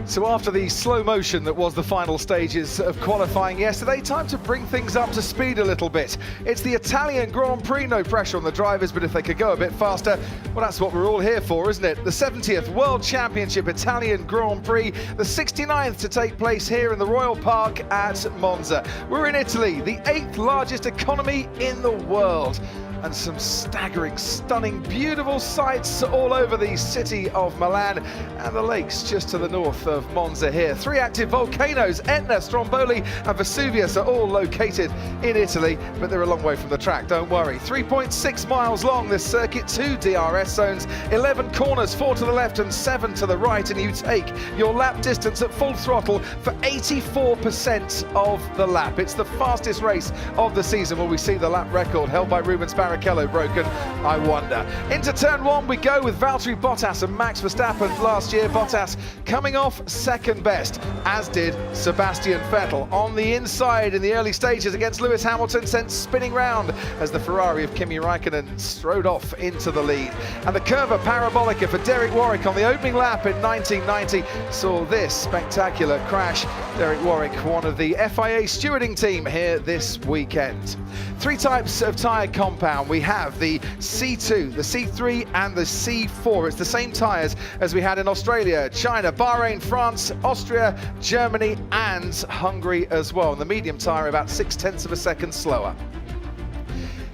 So after the slow motion that was the final stages of qualifying yesterday, time to bring things up to speed a little bit. It's the Italian Grand Prix, no pressure on the drivers, but if they could go a bit faster, well, that's what we're all here for, isn't it? The 70th World Championship Italian Grand Prix, the 69th to take place here in the Royal Park at Monza. We're in Italy, the 8th largest economy in the world. And some staggering, stunning, beautiful sights all over the city of Milan and the lakes just to the north of Monza here. 3 active volcanoes, Etna, Stromboli and Vesuvius, are all located in Italy, but they're a long way from the track, don't worry. 3.6 miles long, this circuit, 2 DRS zones, 11 corners, 4 to the left and 7 to the right, and you take your lap distance at full throttle for 84% of the lap. It's the fastest race of the season. Will we see the lap record held by Rubens Barrichello broken? I wonder. Into turn 1 we go with Valtteri Bottas and Max Verstappen. Last year, Bottas coming off second best, as did Sebastian Vettel. On the inside in the early stages against Lewis Hamilton, sent spinning round as the Ferrari of Kimi Raikkonen strode off into the lead. And the Curva Parabolica for Derek Warwick on the opening lap in 1990 saw this spectacular crash. Derek Warwick, one of the FIA stewarding team here this weekend. 3 types of tyre compound. We have the C2, the C3 and the C4. It's the same tyres as we had in Australia, China, Bahrain, France, Austria, Germany and Hungary as well. And the medium tyre about 0.6 of a second slower.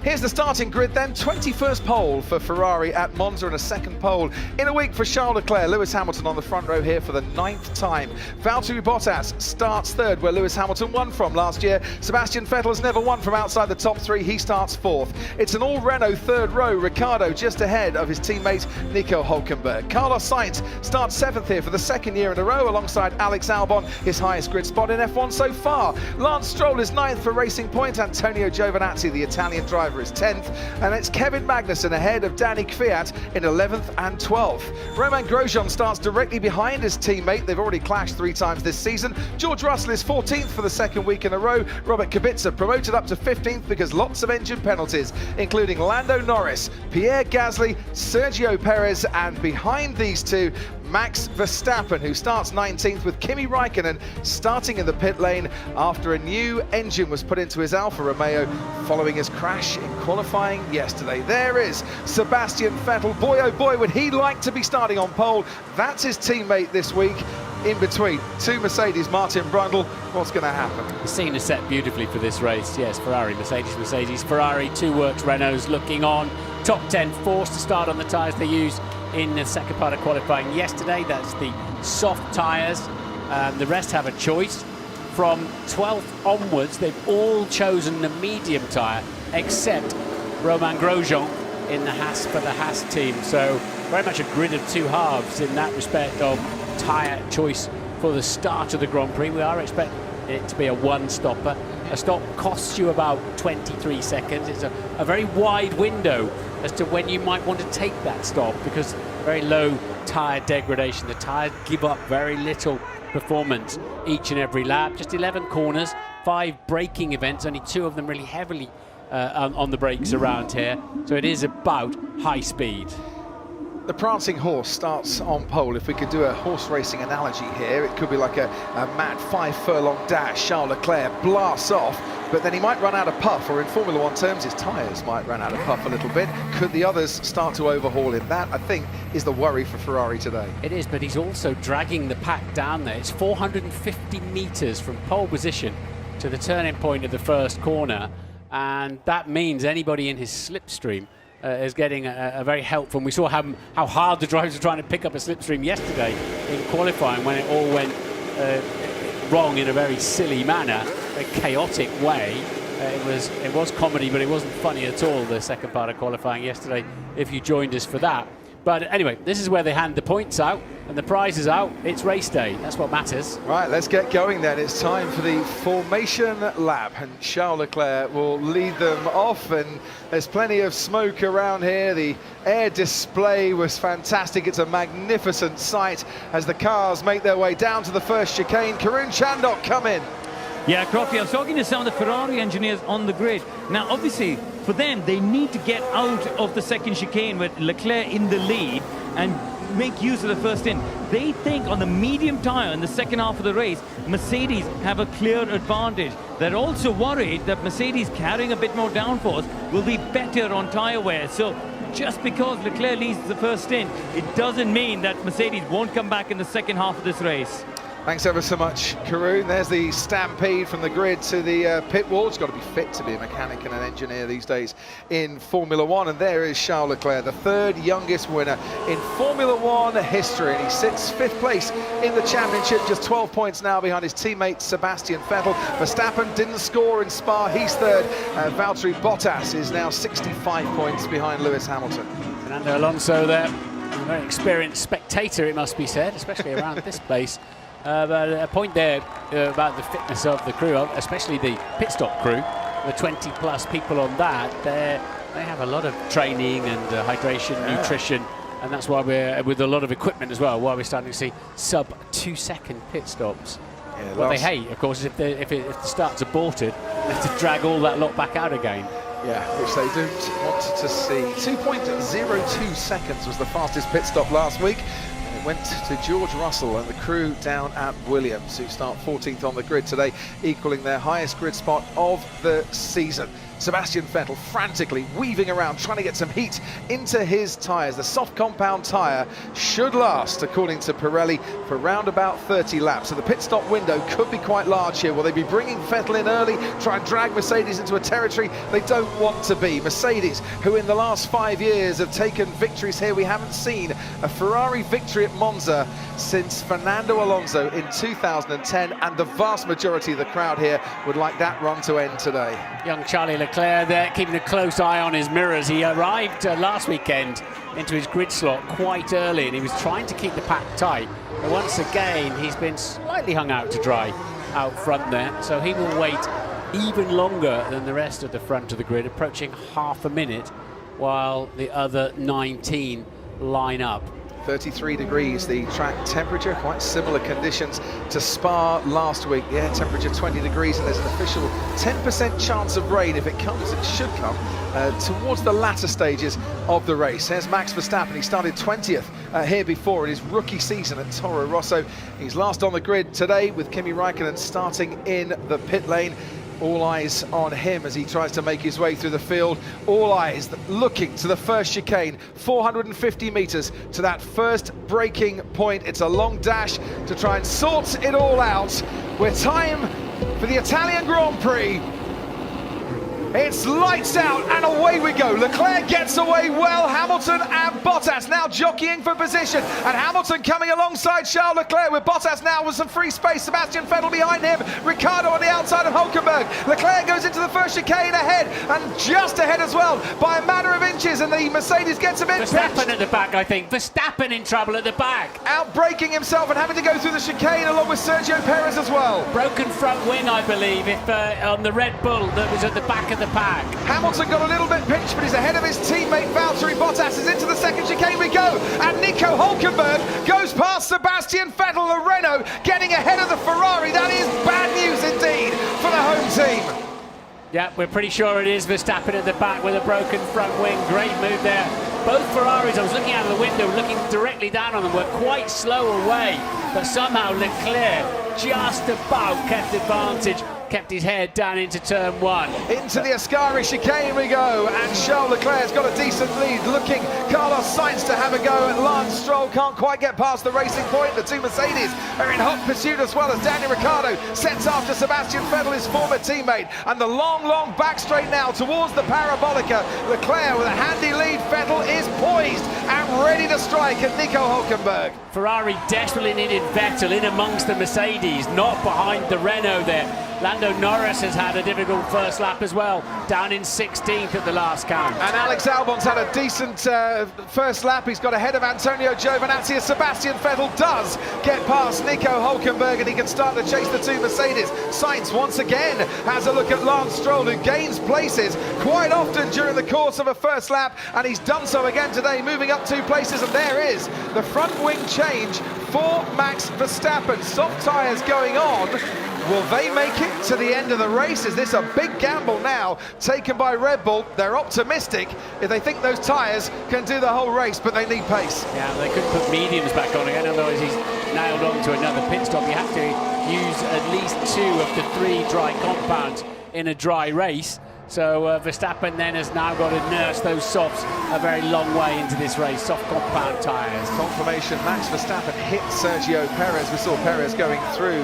Here's the starting grid then. 21st pole for Ferrari at Monza and a 2nd pole in a week for Charles Leclerc. Lewis Hamilton on the front row here for the 9th time. Valtteri Bottas starts 3rd where Lewis Hamilton won from last year. Sebastian Vettel has never won from outside the top 3. He starts 4th. It's an all-Renault 3rd row. Ricciardo just ahead of his teammate Nico Hülkenberg. Carlos Sainz starts 7th here for the 2nd year in a row alongside Alex Albon, his highest grid spot in F1 so far. Lance Stroll is 9th for Racing Point. Antonio Giovinazzi, the Italian driver, is 10th, and it's Kevin Magnussen ahead of Danny Kvyat in 11th and 12th. Romain Grosjean starts directly behind his teammate. They've already clashed 3 times this season. George Russell is 14th for the 2nd week in a row. Robert Kubica promoted up to 15th because lots of engine penalties, including Lando Norris, Pierre Gasly, Sergio Perez, and behind these two, Max Verstappen, who starts 19th with Kimi Raikkonen starting in the pit lane after a new engine was put into his Alfa Romeo following his crash in qualifying yesterday. There is Sebastian Vettel. Boy, oh boy, would he like to be starting on pole. That's his teammate this week. In between 2 Mercedes, Martin Brundle. What's going to happen? The scene is set beautifully for this race. Yes, Ferrari, Mercedes, Mercedes, Ferrari, 2 works, Renaults looking on. Top 10 forced to start on the tyres they used in the 2nd part of qualifying yesterday. That's the soft tyres. The rest have a choice. From 12th onwards, they've all chosen the medium tyre, except Romain Grosjean in the Haas for the Haas team. So very much a grid of 2 halves in that respect of tyre choice for the start of the Grand Prix. We are expecting it to be a 1-stopper. A stop costs you about 23 seconds. It's a very wide window as to when you might want to take that stop because very low tyre degradation. The tyres give up very little performance each and every lap. Just 11 corners, 5 braking events, only 2 of them really heavily on the brakes around here. So it is about high speed. The prancing horse starts on pole. If we could do a horse racing analogy here, it could be like a mad 5-furlong dash. Charles Leclerc blasts off, but then he might run out of puff, or in Formula 1 terms, his tyres might run out of puff a little bit. Could the others start to overhaul him? That, I think, is the worry for Ferrari today. It is, but he's also dragging the pack down there. It's 450 metres from pole position to the turning point of the first corner, and that means anybody in his slipstream is getting a very helpful. And we saw how hard the drivers were trying to pick up a slipstream yesterday in qualifying when it all went wrong in a very silly manner, a chaotic way. It was comedy, but it wasn't funny at all, the 2nd part of qualifying yesterday, if you joined us for that. But anyway, this is where they hand the points out and the prize is out. It's race day. That's what matters. Right, let's get going then. It's time for the formation lap, and Charles Leclerc will lead them off, and there's plenty of smoke around here. The air display was fantastic. It's a magnificent sight as the cars make their way down to the first chicane. Karun Chandok come in. Yeah, Crocky, I was talking to some of the Ferrari engineers on the grid. Now, obviously, for them, they need to get out of the 2nd chicane with Leclerc in the lead and make use of the first in. they think on the medium tyre in the second half of the race, Mercedes have a clear advantage. They're also worried that Mercedes carrying a bit more downforce will be better on tyre wear. So just because Leclerc leads the first stint, it doesn't mean that Mercedes won't come back in the second half of this race. Thanks ever so much, Karun. There's the stampede from the grid to the pit wall. It's got to be fit to be a mechanic and an engineer these days in Formula One. And there is Charles Leclerc, the third youngest winner in Formula One history. And he sits 5th place in the championship, just 12 points now behind his teammate Sebastian Vettel. Verstappen didn't score in Spa, he's third. Valtteri Bottas is now 65 points behind Lewis Hamilton. Fernando Alonso there, a very experienced spectator, it must be said, especially around this place. But a point there about the fitness of the crew, especially the pit stop crew, the 20-plus people on that. They have a lot of training and hydration, nutrition, and that's why we're, with a lot of equipment as well, why we're starting to see sub-2-second pit stops. Yeah, what they hate, of course, is if the start's aborted, they have to drag all that lot back out again. Yeah, which they don't want to see. 2.02 seconds was the fastest pit stop last week. It went to George Russell and the crew down at Williams, who start 14th on the grid today, equaling their highest grid spot of the season. Sebastian Vettel frantically weaving around, trying to get some heat into his tyres. The soft compound tyre should last, according to Pirelli, for around about 30 laps. So the pit stop window could be quite large here. Will they be bringing Vettel in early, try and drag Mercedes into a territory they don't want to be? Mercedes, who in the last 5 years have taken victories here. We haven't seen a Ferrari victory at Monza since Fernando Alonso in 2010, and the vast majority of the crowd here would like that run to end today. Young Charlie Leclerc there, keeping a close eye on his mirrors. He arrived last weekend into his grid slot quite early, and he was trying to keep the pack tight. But once again, he's been slightly hung out to dry out front there, so he will wait even longer than the rest of the front of the grid, approaching half a minute, while the other 19 line up. 33 degrees the track temperature, quite similar conditions to Spa last week. The air temperature 20 degrees, and there's an official 10% chance of rain. If it comes, it should come towards the latter stages of the race. There's Max Verstappen. He started 20th here before in his rookie season at Toro Rosso. He's last on the grid today with Kimi Raikkonen starting in the pit lane. All eyes on him as he tries to make his way through the field. All eyes looking to the first chicane, 450 meters to that first braking point. It's a long dash to try and sort it all out. We're time for the Italian Grand Prix. It's lights out and away we go. Leclerc gets away well. Hamilton and Bottas now jockeying for position, and Hamilton coming alongside Charles Leclerc, with Bottas now with some free space. Sebastian Vettel behind him, Ricciardo on the outside of Hülkenberg. Leclerc goes into the first chicane ahead, and just ahead as well by a matter of inches, and the Mercedes gets a bit Verstappen pinched. at the back, I think. Verstappen in trouble at the back. Out braking himself and having to go through the chicane along with Sergio Perez as well. Broken front wing, I believe, if on the Red Bull that was at the back of the pack. Hamilton got a little bit pinched, but he's ahead of his teammate Valtteri Bottas. Is into the second chicane we go, and Nico Hülkenberg goes past Sebastian Vettel, the Renault, getting ahead of the Ferrari. That is bad news indeed for the home team. Yeah, we're pretty sure it is Verstappen at the back with a broken front wing. Great move there. Both Ferraris, I was looking out of the window, looking directly down on them, were quite slow away, but somehow Leclerc just about kept advantage, kept his head down into turn one. Into the Ascari chicane we go, and Charles Leclerc's got a decent lead, looking Carlos Sainz to have a go at Lance Stroll. Can't quite get past the racing point. The two Mercedes are in hot pursuit, as well as Daniel Ricciardo sets after Sebastian Vettel, his former teammate. And the long back straight now towards the Parabolica. Leclerc with a handy lead. Vettel is poised and ready to strike at Nico Hülkenberg. Ferrari desperately needed Vettel in amongst the Mercedes, not behind the Renault there. Lando Norris has had a difficult first lap as well, down in 16th at the last count. And Alex Albon's had a decent first lap. He's got ahead of Antonio Giovinazzi as Sebastian Vettel does get past Nico Hülkenberg, and he can start to chase the two Mercedes. Sainz once again has a look at Lance Stroll, who gains places quite often during the course of a first lap, and he's done so again today, moving up 2 places. And there is the front wing change for Max Verstappen. Soft tyres going on. Will they make it to the end of the race? Is this a big gamble now taken by Red Bull? They're optimistic if they think those tyres can do the whole race, but they need pace. Yeah, they could put mediums back on again, otherwise he's nailed on to another pit stop. You have to use at least 2 of the 3 dry compounds in a dry race. So Verstappen then has now got to nurse those softs a very long way into this race, soft compound tyres. Confirmation, Max Verstappen hit Sergio Perez. We saw Perez going through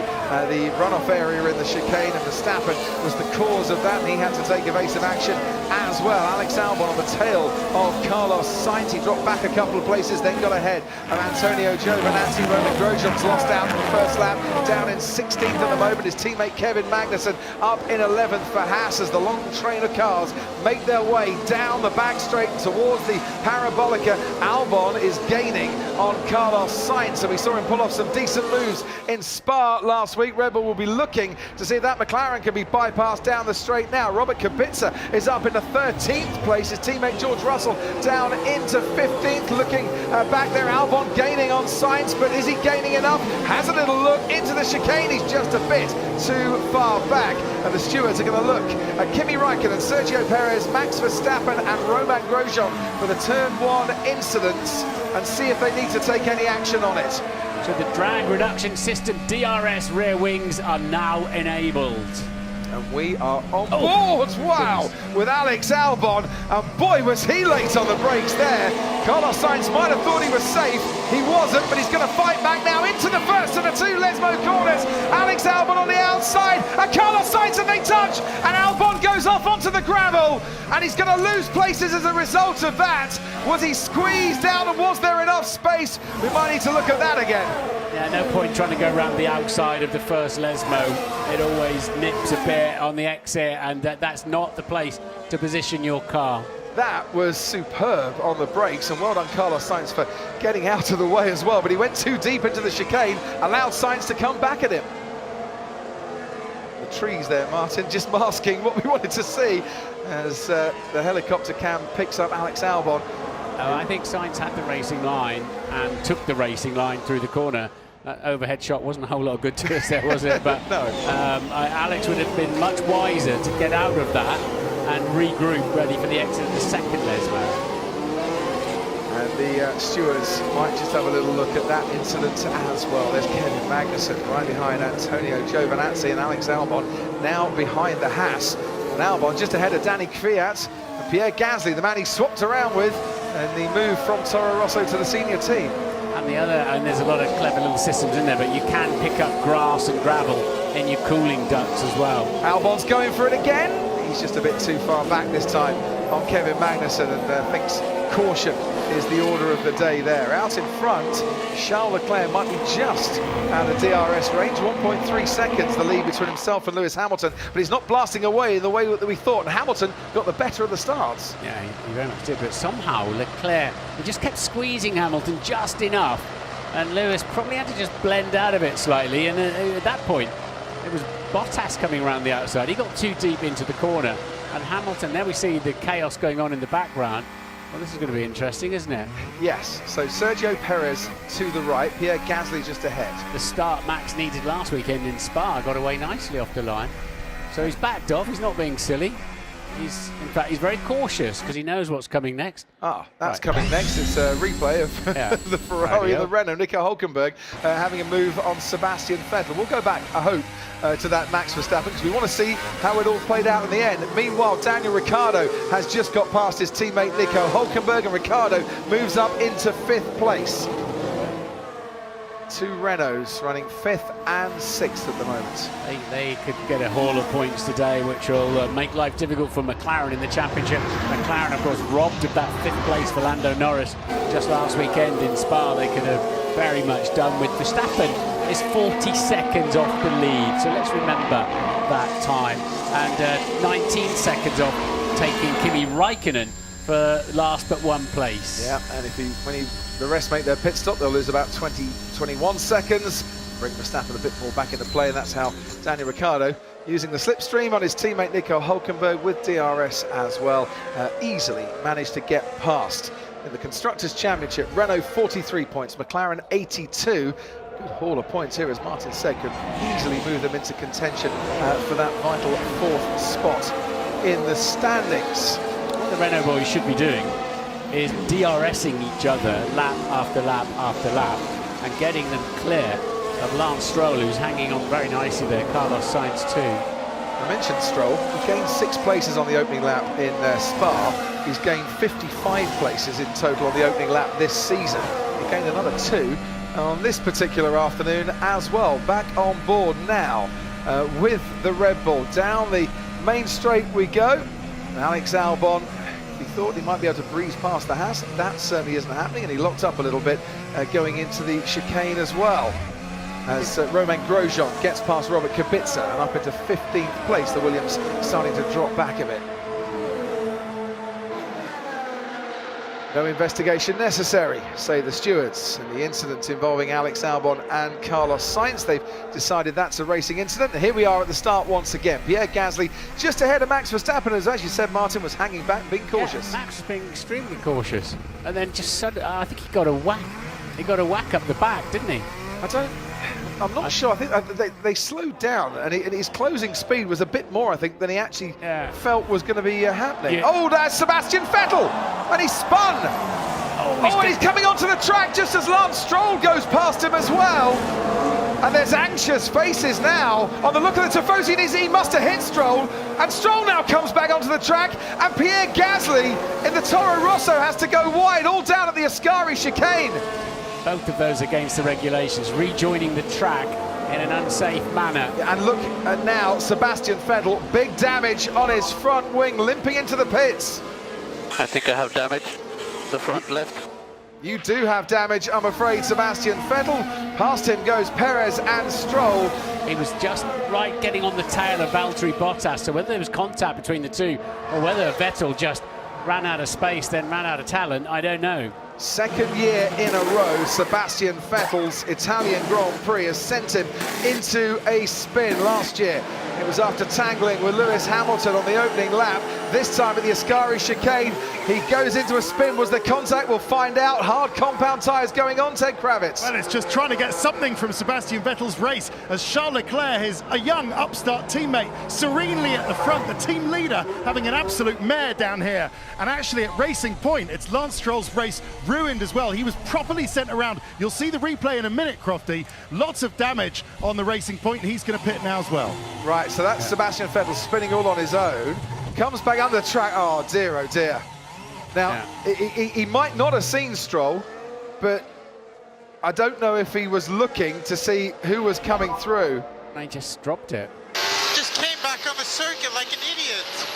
the runoff area in the chicane, and Verstappen was the cause of that, and he had to take evasive action as well. Alex Albon on the tail of Carlos Sainz. He dropped back a couple of places, then got ahead of Antonio Giovinazzi. Roman Grosjean's lost out in the first lap, down in 16th at the moment. His teammate Kevin Magnussen up in 11th for Haas as the long train of cars make their way down the back straight towards the Parabolica. Albon is gaining on Carlos Sainz, and we saw him pull off some decent moves in Spa last week. Red Bull will be looking to see if that McLaren can be bypassed down the straight now. Robert Kubica is up into 13th place. His teammate George Russell down into 15th, looking back there. Albon gaining on Sainz, but is he gaining enough? Has a little look into the chicane. He's just a bit too far back, and the stewards are going to look at Kimi Räikkönen, Sergio Perez, Max Verstappen and Roman Grosjean for the Turn 1 incidents and see if they need to take any action on it. So the drag reduction system DRS rear wings are now enabled. And we are on board, wow, with Alex Albon, and boy was he late on the brakes there. Carlos Sainz might have thought he was safe, he wasn't, but he's going to fight back now into the first of the 2 Lesmo corners. Alex Albon on the outside, and Carlos Sainz, and they touch, and Albon goes off onto the gravel, and he's going to lose places as a result of that. Was he squeezed out, and was there enough space? We might need to look at that again. Yeah, no point trying to go around the outside of the first Lesmo. It always nips a bit on the exit, and that's not the place to position your car. That was superb on the brakes, and well done Carlos Sainz for getting out of the way as well, but he went too deep into the chicane, allowed Sainz to come back at him. The trees there, Martin, just masking what we wanted to see as the helicopter cam picks up Alex Albon. I think Sainz had the racing line and took the racing line through the corner. That overhead shot wasn't a whole lot of good to us there, was it? But no. Alex would have been much wiser to get out of that and regroup, ready for the exit of the second Lesmo. And the stewards might just have a little look at that incident as well. There's Kevin Magnussen right behind Antonio Giovinazzi, and Alex Albon now behind the Haas. And Albon just ahead of Danny Kvyat and Pierre Gasly, the man he swapped around with, and the move from Toro Rosso to the senior team. And there's a lot of clever little systems in there, but you can pick up grass and gravel in your cooling ducts as well. Albon's going for it again. He's just a bit too far back this time on Kevin Magnussen, and thinks caution is the order of the day there. Out in front, Charles Leclerc might be just out of DRS range, 1.3 seconds the lead between himself and Lewis Hamilton, but he's not blasting away in the way that we thought, and Hamilton got the better of the starts. Yeah, he very much did, but somehow Leclerc, he just kept squeezing Hamilton just enough, and Lewis probably had to just blend out of it slightly, and at that point it was Bottas coming around the outside. He got too deep into the corner, and Hamilton, there we see the chaos going on in the background. Well, this is going to be interesting, isn't it? Yes, so Sergio Perez to the right, Pierre Gasly just ahead. The start Max needed last weekend in Spa got away nicely off the line. So he's backed off, he's not being silly. In fact, he's very cautious because he knows what's coming next. Ah, that's right. Coming next. It's a replay of the Ferrari and the Renault. Nico Hülkenberg having a move on Sebastian Vettel. We'll go back, I hope, to that Max Verstappen because we want to see how it all played out in the end. Meanwhile, Daniel Ricciardo has just got past his teammate Nico Hülkenberg, and Ricciardo moves up into 5th place. 2 Renaults running 5th and 6th at the moment. They could get a haul of points today, which will make life difficult for McLaren in the championship. McLaren, of course, robbed of that 5th place for Lando Norris just last weekend in Spa. They could have very much done with. Verstappen is 40 seconds off the lead, so let's remember that time. And 19 seconds off taking Kimi Räikkönen for last but 1 place. Yeah, and when the rest make their pit stop, they'll lose about 21 seconds. Bring Verstappen a bit more back into play, and that's how Daniel Ricciardo, using the slipstream on his teammate Nico Hülkenberg with DRS as well, easily managed to get past. In the Constructors' Championship, Renault 43 points, McLaren 82, Good haul of points here, as Martin said, could easily move them into contention for that vital 4th spot in the standings. What the Renault boys should be doing is DRSing each other lap after lap after lap and getting them clear of Lance Stroll, who's hanging on very nicely there, Carlos Sainz too. I mentioned Stroll. He gained 6 places on the opening lap in Spa. He's gained 55 places in total on the opening lap this season. He gained another 2 on this particular afternoon as well. Back on board now with the Red Bull. Down the main straight we go. Alex Albon, he thought he might be able to breeze past the Haas. That certainly isn't happening, and he locked up a little bit going into the chicane as well. As Romain Grosjean gets past Robert Kubica and up into 15th place, the Williams starting to drop back a bit. No investigation necessary, say the stewards, in the incident involving Alex Albon and Carlos Sainz. They've decided that's a racing incident. And here we are at the start once again. Pierre Gasly just ahead of Max Verstappen, as you said, Martin, was hanging back, being cautious. Yeah, Max was being extremely cautious, and then just suddenly, I think he got a whack. He got a whack up the back, didn't he? I'm not sure. I think they slowed down, and his closing speed was a bit more, I think, than he actually felt was going to be happening. Yeah. Oh, there's Sebastian Vettel, and he spun. And he's coming onto the track just as Lance Stroll goes past him as well. And there's anxious faces now on the look of the Tifosi. He must have hit Stroll, and Stroll now comes back onto the track, and Pierre Gasly in the Toro Rosso has to go wide, all down at the Ascari chicane. Both of those against the regulations, rejoining the track in an unsafe manner. And look at now, Sebastian Vettel, big damage on his front wing, limping into the pits. I think I have damage, the front left. You do have damage, I'm afraid, Sebastian Vettel. Past him goes Perez and Stroll. He was just right getting on the tail of Valtteri Bottas, so whether there was contact between the two or whether Vettel just ran out of space, then ran out of talent, I don't know. Second year in a row, Sebastian Vettel's Italian Grand Prix has sent him into a spin. Last year, it was after tangling with Lewis Hamilton on the opening lap. This time at the Ascari chicane, he goes into a spin. Was the contact? We'll find out. Hard compound tyres going on, Ted Kravitz. Well, it's just trying to get something from Sebastian Vettel's race, as Charles Leclerc, a young upstart teammate, serenely at the front, the team leader having an absolute mare down here. And actually at Racing Point, it's Lance Stroll's race ruined as well. He was properly sent around. You'll see the replay in a minute, Crofty. Lots of damage on the Racing Point, and he's going to pit now as well. Right, so that's Sebastian Vettel spinning all on his own. Comes back under the track. Oh, dear, oh, dear. Now, he might not have seen Stroll, but I don't know if he was looking to see who was coming through. They just dropped it. Just came back on the circuit like an idiot.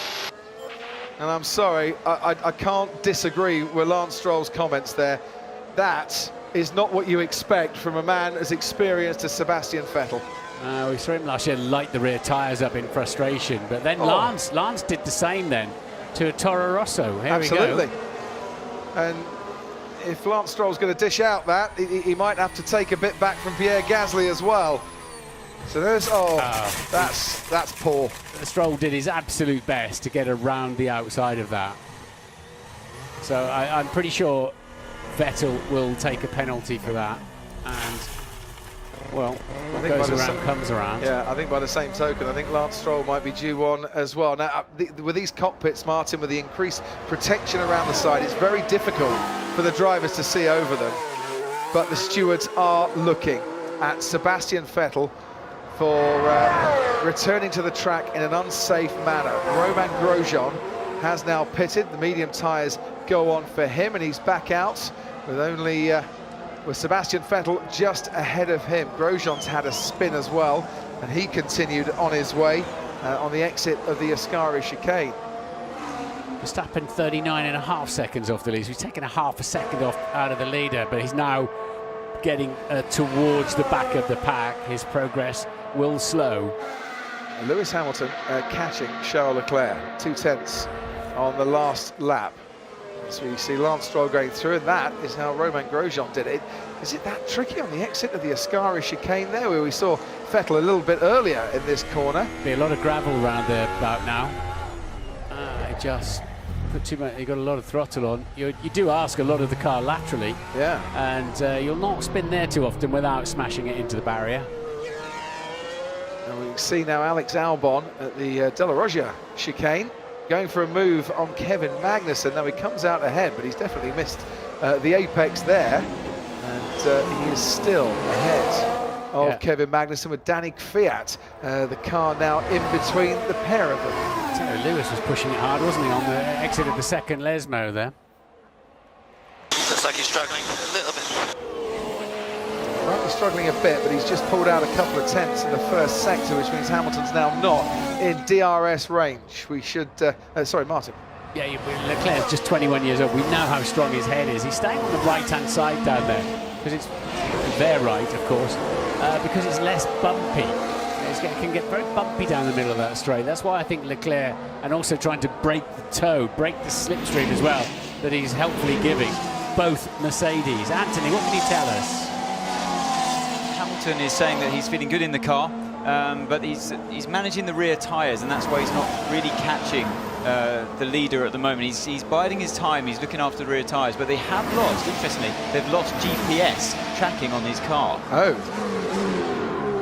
And I'm sorry, I can't disagree with Lance Stroll's comments there. That is not what you expect from a man as experienced as Sebastian Vettel. We saw him last year light the rear tyres up in frustration, but then Lance did the same then to a Toro Rosso. Here Absolutely. we go. And if Lance Stroll's going to dish out that, he might have to take a bit back from Pierre Gasly as well. So there's, that's poor. Stroll did his absolute best to get around the outside of that. So I'm pretty sure Vettel will take a penalty for that. And, well, what goes around comes around. Yeah, I think by the same token, I think Lance Stroll might be due one as well. Now, with these cockpits, Martin, with the increased protection around the side, it's very difficult for the drivers to see over them. But the stewards are looking at Sebastian Vettel for returning to the track in an unsafe manner. Romain Grosjean has now pitted. The medium tyres go on for him, and he's back out with only with Sebastian Vettel just ahead of him. Grosjean's had a spin as well, and he continued on his way on the exit of the Ascari chicane. Verstappen 39.5 seconds off the lead. He's taken a half a second off out of the leader, but he's now getting towards the back of the pack. His progress will slow. Lewis Hamilton catching Charles Leclerc, 2/10 on the last lap. So you see Lance Stroll going through, and that is how Romain Grosjean did it. Is it that tricky on the exit of the Ascari chicane there, where we saw Vettel a little bit earlier in this corner? Be a lot of gravel around there about now. It just put too much. You got a lot of throttle on. You do ask a lot of the car laterally. Yeah. And you'll not spin there too often without smashing it into the barrier. And we can see now Alex Albon at the De La Roggia chicane, going for a move on Kevin Magnussen. Now he comes out ahead, but he's definitely missed the apex there. And he is still ahead of Kevin Magnussen with Danny Kvyat, the car now in between the pair of them. Terry Lewis was pushing it hard, wasn't he, on the exit of the second Lesmo there? Looks like he's struggling a little bit. Might be struggling a bit, but he's just pulled out a couple of tenths in the first sector, which means Hamilton's now not in DRS range. We should... sorry, Martin. Yeah, Leclerc's just 21 years old. We know how strong his head is. He's staying on the right-hand side down there, because it's their right, of course, because it's less bumpy. It can get very bumpy down the middle of that straight. That's why I think Leclerc, and also trying to break the toe, break the slipstream as well, that he's helpfully giving both Mercedes. Anthony, what can you tell us? Hamilton is saying that he's feeling good in the car, but he's managing the rear tyres, and that's why he's not really catching the leader at the moment. He's biding his time, he's looking after the rear tyres, but they have lost, interestingly, they've lost GPS tracking on his car. Oh.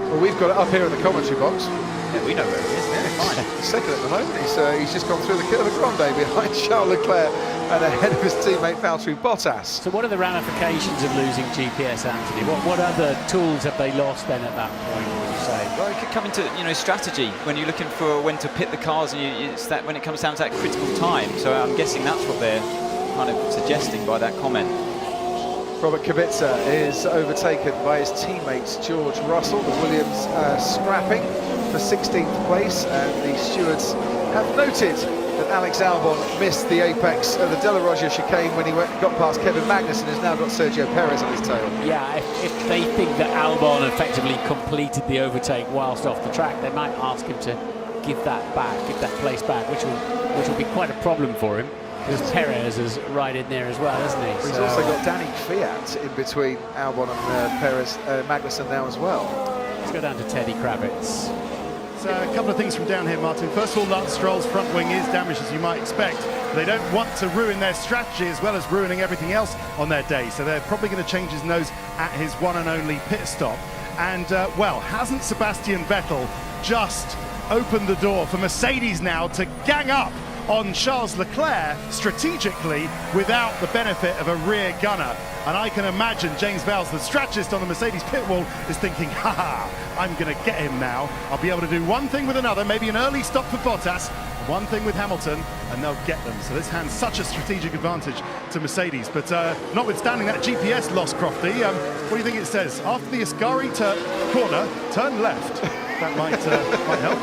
Well, we've got it up here in the commentary box. Yeah, we know where he is. Yeah, fine. He's second at the moment. He's just gone through the Curve Grande behind Charles Leclerc and ahead of his teammate Valtteri Bottas. So what are the ramifications of losing GPS, Anthony? What other tools have they lost then at that point, would you say? Well, it could come into strategy when you're looking for when to pit the cars, and it's that when it comes down to that critical time. So I'm guessing that's what they're kind of suggesting by that comment. Robert Kubica is overtaken by his teammates George Russell. The Williams scrapping for 16th place, and the stewards have noted that Alex Albon missed the apex of the De La Roggia chicane when he got past Kevin Magnussen. Has now got Sergio Perez on his tail. Yeah, if they think that Albon effectively completed the overtake whilst off the track, they might ask him to give that place back, which will be quite a problem for him. Because Perez is right in there as well, isn't he? He's also got Danny Kvyat in between Albon and Magnussen now as well. Let's go down to Teddy Kravitz. So a couple of things from down here, Martin. First of all, Lance Stroll's front wing is damaged, as you might expect. They don't want to ruin their strategy as well as ruining everything else on their day, so they're probably going to change his nose at his one and only pit stop. And, well, hasn't Sebastian Vettel just opened the door for Mercedes now to gang up on Charles Leclerc strategically without the benefit of a rear gunner? And I can imagine James Vowles, the strategist on the Mercedes pit wall, is thinking, haha, I'm going to get him now. I'll be able to do one thing with another, maybe an early stop for Bottas, one thing with Hamilton, and they'll get them. So this hands such a strategic advantage to Mercedes. But notwithstanding that GPS loss, Crofty, what do you think it says? After the Ascari corner, turn left. That might help.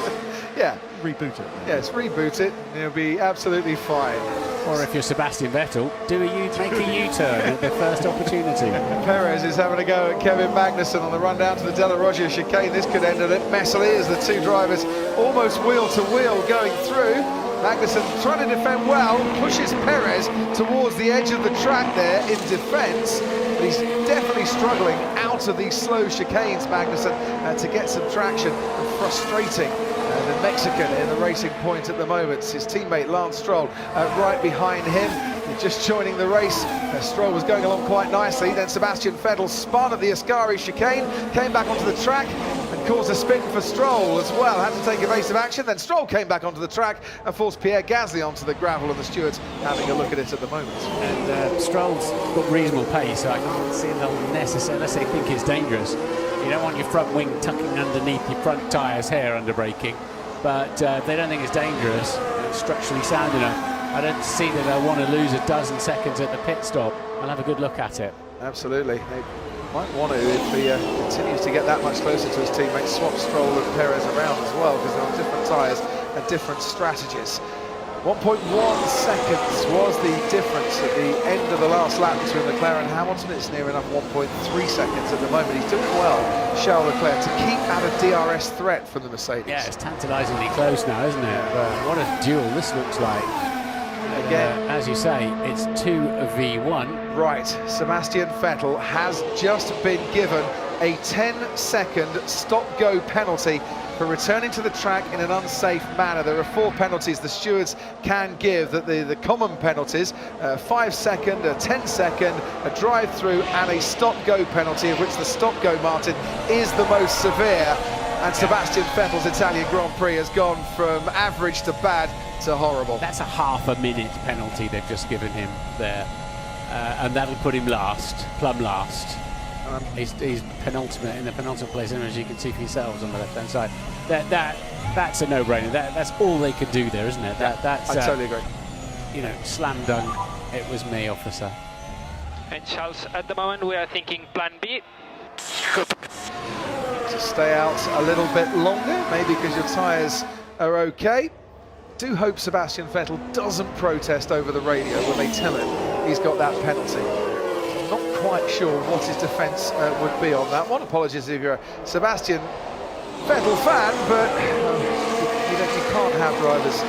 Yeah. Reboot it. Yes, reboot it, and it'll be absolutely fine. Or if you're Sebastian Vettel, make a U-turn at the first opportunity. Perez is having a go at Kevin Magnussen on the run down to the De La Roggia chicane. This could end a bit messily as the two drivers almost wheel to wheel going through. Magnussen trying to defend well, pushes Perez towards the edge of the track there in defence. But he's definitely struggling out of these slow chicanes, Magnussen, to get some traction, and frustrating the Mexican in the racing point at the moment. His teammate Lance Stroll right behind him, just joining the race. Stroll was going along quite nicely, then Sebastian Vettel spun at the Ascari chicane, came back onto the track and caused a spin for Stroll as well. Had to take evasive action, then Stroll came back onto the track and forced Pierre Gasly onto the gravel, and the stewards having a look at it at the moment. And Stroll's got reasonable pace, so I can't see them necessarily, unless they think it's dangerous. You don't want your front wing tucking underneath your front tyres here under braking, but if they don't think it's dangerous, it's structurally sound enough, I don't see that they'll want to lose a dozen seconds at the pit stop. I'll have a good look at it. Absolutely. They might want to, if he continues to get that much closer to his teammates, swap Stroll and Perez around as well, because they're on different tyres and different strategies. 1.1 seconds was the difference at the end of the last lap between Leclerc and Hamilton. It's near enough 1.3 seconds at the moment. He's doing well, Charles Leclerc, to keep out of DRS threat from the Mercedes. Yeah, it's tantalisingly close now, isn't it? But what a duel this looks like. Again, as you say, it's 2v1. Right, Sebastian Vettel has just been given a 10-second stop-go penalty for returning to the track in an unsafe manner. There are 4 penalties the stewards can give, that the common penalties, 5-second, a 10-second, a drive-through and a stop-go penalty, of which the stop-go, Martin, is the most severe. And Sebastian Vettel's Italian Grand Prix has gone from average to bad to horrible. That's a half-a-minute penalty they've just given him there. And that'll put him plumb last. He's penultimate, in the penultimate place, and as you can see for yourselves on the left-hand side. That's a no-brainer. That's all they could do there, isn't it? That's I totally agree. You know, slam dunk. It was me, officer. And Charles, at the moment we are thinking plan B. To stay out a little bit longer, maybe because your tyres are okay. Do hope Sebastian Vettel doesn't protest over the radio when they tell him he's got that penalty. Not quite sure what his defence would be on that one. Apologies if you're a Sebastian Vettel fan, but you can't have drivers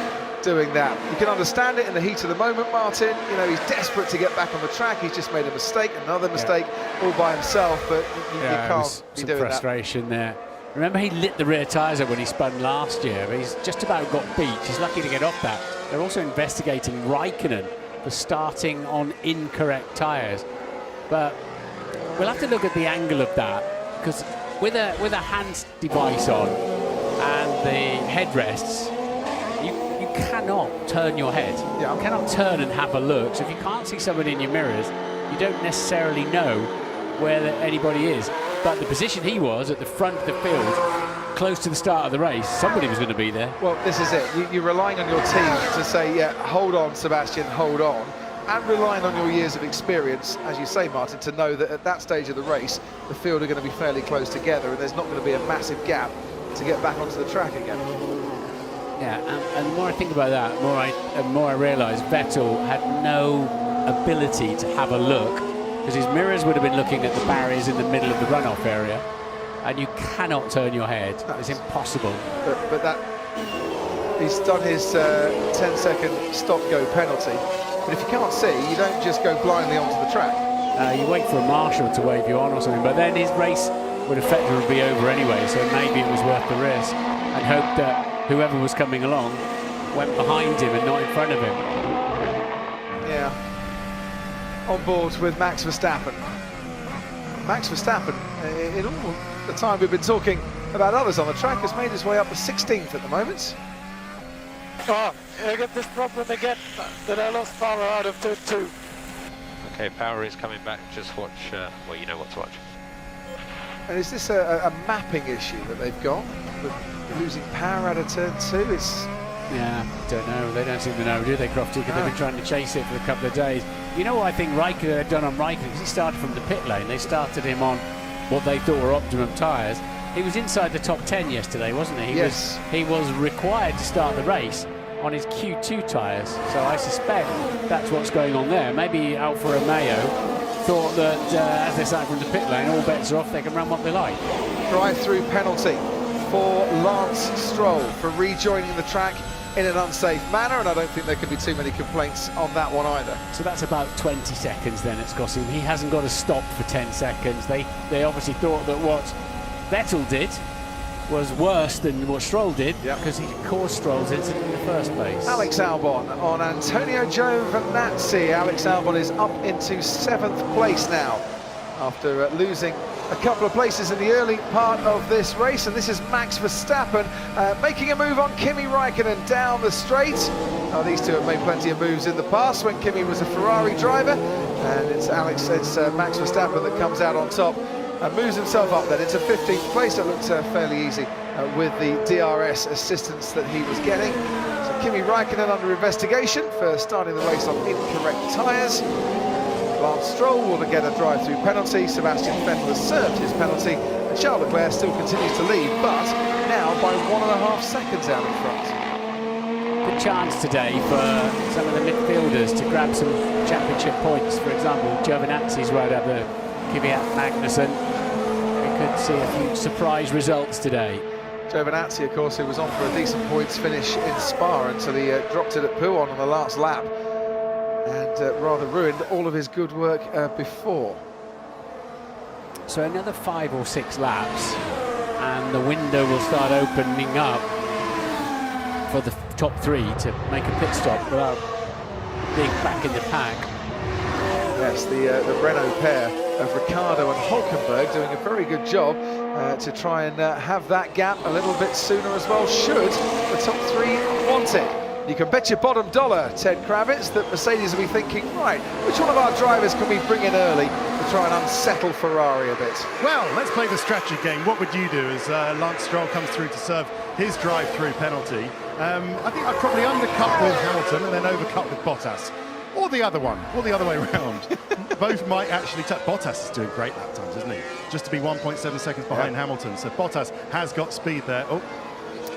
doing that. You can understand it in the heat of the moment, Martin. You know, he's desperate to get back on the track. He's just made a mistake, another mistake, all by himself, but you can't be doing that. Frustration there. Remember, he lit the rear tyres up when he spun last year. He's just about got beat. He's lucky to get off that. They're also investigating Raikkonen for starting on incorrect tyres. But we'll have to look at the angle of that, because with a hand device on and the headrests, you cannot turn your head. Yeah. You cannot turn and have a look. So if you can't see somebody in your mirrors, you don't necessarily know where anybody is. But the position he was at the front of the field, close to the start of the race, somebody was going to be there. Well, this is it. You're relying on your team to say, yeah, hold on, Sebastian, hold on. And relying on your years of experience, as you say, Martin, to know that at that stage of the race, the field are going to be fairly close together and there's not going to be a massive gap to get back onto the track again. Yeah, and the more I think about that, the more I realise Vettel had no ability to have a look, because his mirrors would have been looking at the barriers in the middle of the runoff area, and you cannot turn your head. It's impossible. But that, he's done his 10-second stop-go penalty. But if you can't see, you don't just go blindly onto the track. You wait for a marshal to wave you on or something, but then his race would effectively be over anyway, so maybe it was worth the risk, and hope that whoever was coming along went behind him and not in front of him. Yeah. On board with Max Verstappen. Max Verstappen, in all the time we've been talking about others on the track, has made his way up to 16th at the moment. Oh, I get this problem again, that I lost power out of turn 2. Okay, power is coming back, just watch, well, you know what to watch. And is this a mapping issue that they've got? With losing power out of turn 2? It's... Yeah, don't know. They don't seem to know, do they, Crofty? Because they've been trying to chase it for a couple of days. You know what I think Raikkonen had done on Raikkonen? Because he started from the pit lane. They started him on what they thought were optimum tyres. He was inside the top 10 yesterday, wasn't he? Yes. He was required to start the race on his Q2 tyres. So I suspect that's what's going on there. Maybe Alfa Romeo thought that as they started from the pit lane, all bets are off, they can run what they like. Drive-through penalty for Lance Stroll for rejoining the track in an unsafe manner, and I don't think there could be too many complaints on that one either. So that's about 20 seconds then it's cost him. He hasn't got to stop for 10 seconds. They obviously thought that what Vettel did was worse than what Stroll did, because he caused Stroll's incident in the first place. Alex Albon on Antonio Giovinazzi. Alex Albon is up into 7th place now after losing a couple of places in the early part of this race, and this is Max Verstappen making a move on Kimi Raikkonen down the straight. These two have made plenty of moves in the past when Kimi was a Ferrari driver, and it's Max Verstappen that comes out on top and moves himself up then into 15th place. It looked fairly easy with the DRS assistance that he was getting. So Kimi Raikkonen under investigation for starting the race on incorrect tyres. Lance Stroll will get a drive-through penalty. Sebastian Vettel has served his penalty, and Charles Leclerc still continues to lead, but now by 1.5 seconds out in front. Good chance today for some of the midfielders to grab some championship points. For example, Giovinazzi's right up there, Kvyat Magnussen. We could see a few surprise results today. Giovinazzi, of course, who was on for a decent points finish in Spa until he dropped it at Pouhon on the last lap, and rather ruined all of his good work before. So another 5 or 6 laps, and the window will start opening up for the top 3 to make a pit stop without being back in the pack. Yes, the Renault pair of Ricciardo and Hulkenberg doing a very good job to try and have that gap a little bit sooner as well, should the top 3 want it. You can bet your bottom dollar, Ted Kravitz, that Mercedes will be thinking, right, which one of our drivers can we bring in early to try and unsettle Ferrari a bit? Well, let's play the strategy game. What would you do as Lance Stroll comes through to serve his drive-through penalty? I think I'd probably undercut with Hamilton and then overcut with Bottas. Or the other one, or the other way around. Both might actually touch. Bottas is doing great lap times, isn't he? Just to be 1.7 seconds behind Hamilton. So Bottas has got speed there. Oh,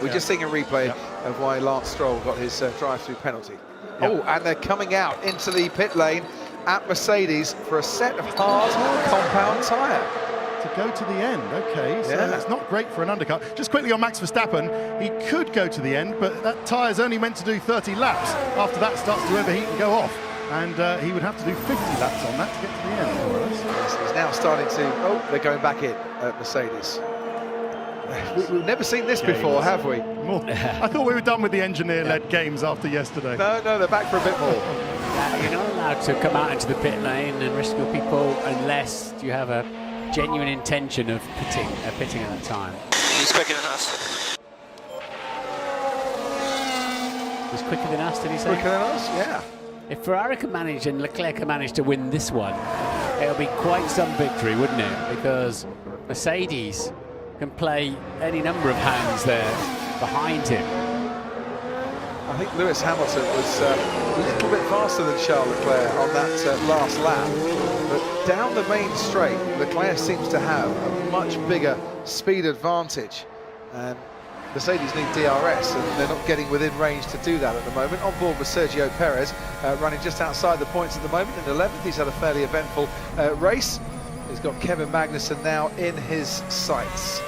we're just seeing a replay of why Lance Stroll got his drive-through penalty. Oh, and they're coming out into the pit lane at Mercedes for a set of hard compound tyre. To go to the end, okay, so that's not great for an undercut. Just quickly on Max Verstappen, he could go to the end, but that tyre's only meant to do 30 laps. After that starts to overheat and go off, and he would have to do 50 laps on that to get to the end, more or less. Yes, he's now starting to, they're going back in at Mercedes. We've never seen this before, have we? I thought we were done with the engineer-led games after yesterday. No, they're back for a bit more. You're not allowed to come out into the pit lane and risk your people unless you have a genuine intention of pitting at that time. He's quicker than us. He's quicker than us, did he say? Quicker than us, yeah. If Ferrari can manage and Leclerc can manage to win this one, it'll be quite some victory, wouldn't it? Because Mercedes can play any number of hands there behind him. I think Lewis Hamilton was a little bit faster than Charles Leclerc on that last lap, but down the main straight, Leclerc seems to have a much bigger speed advantage, and Mercedes need DRS, and they're not getting within range to do that at the moment. On board with Sergio Perez, running just outside the points at the moment in 11th. He's had a fairly eventful race. He's got Kevin Magnussen now in his sights.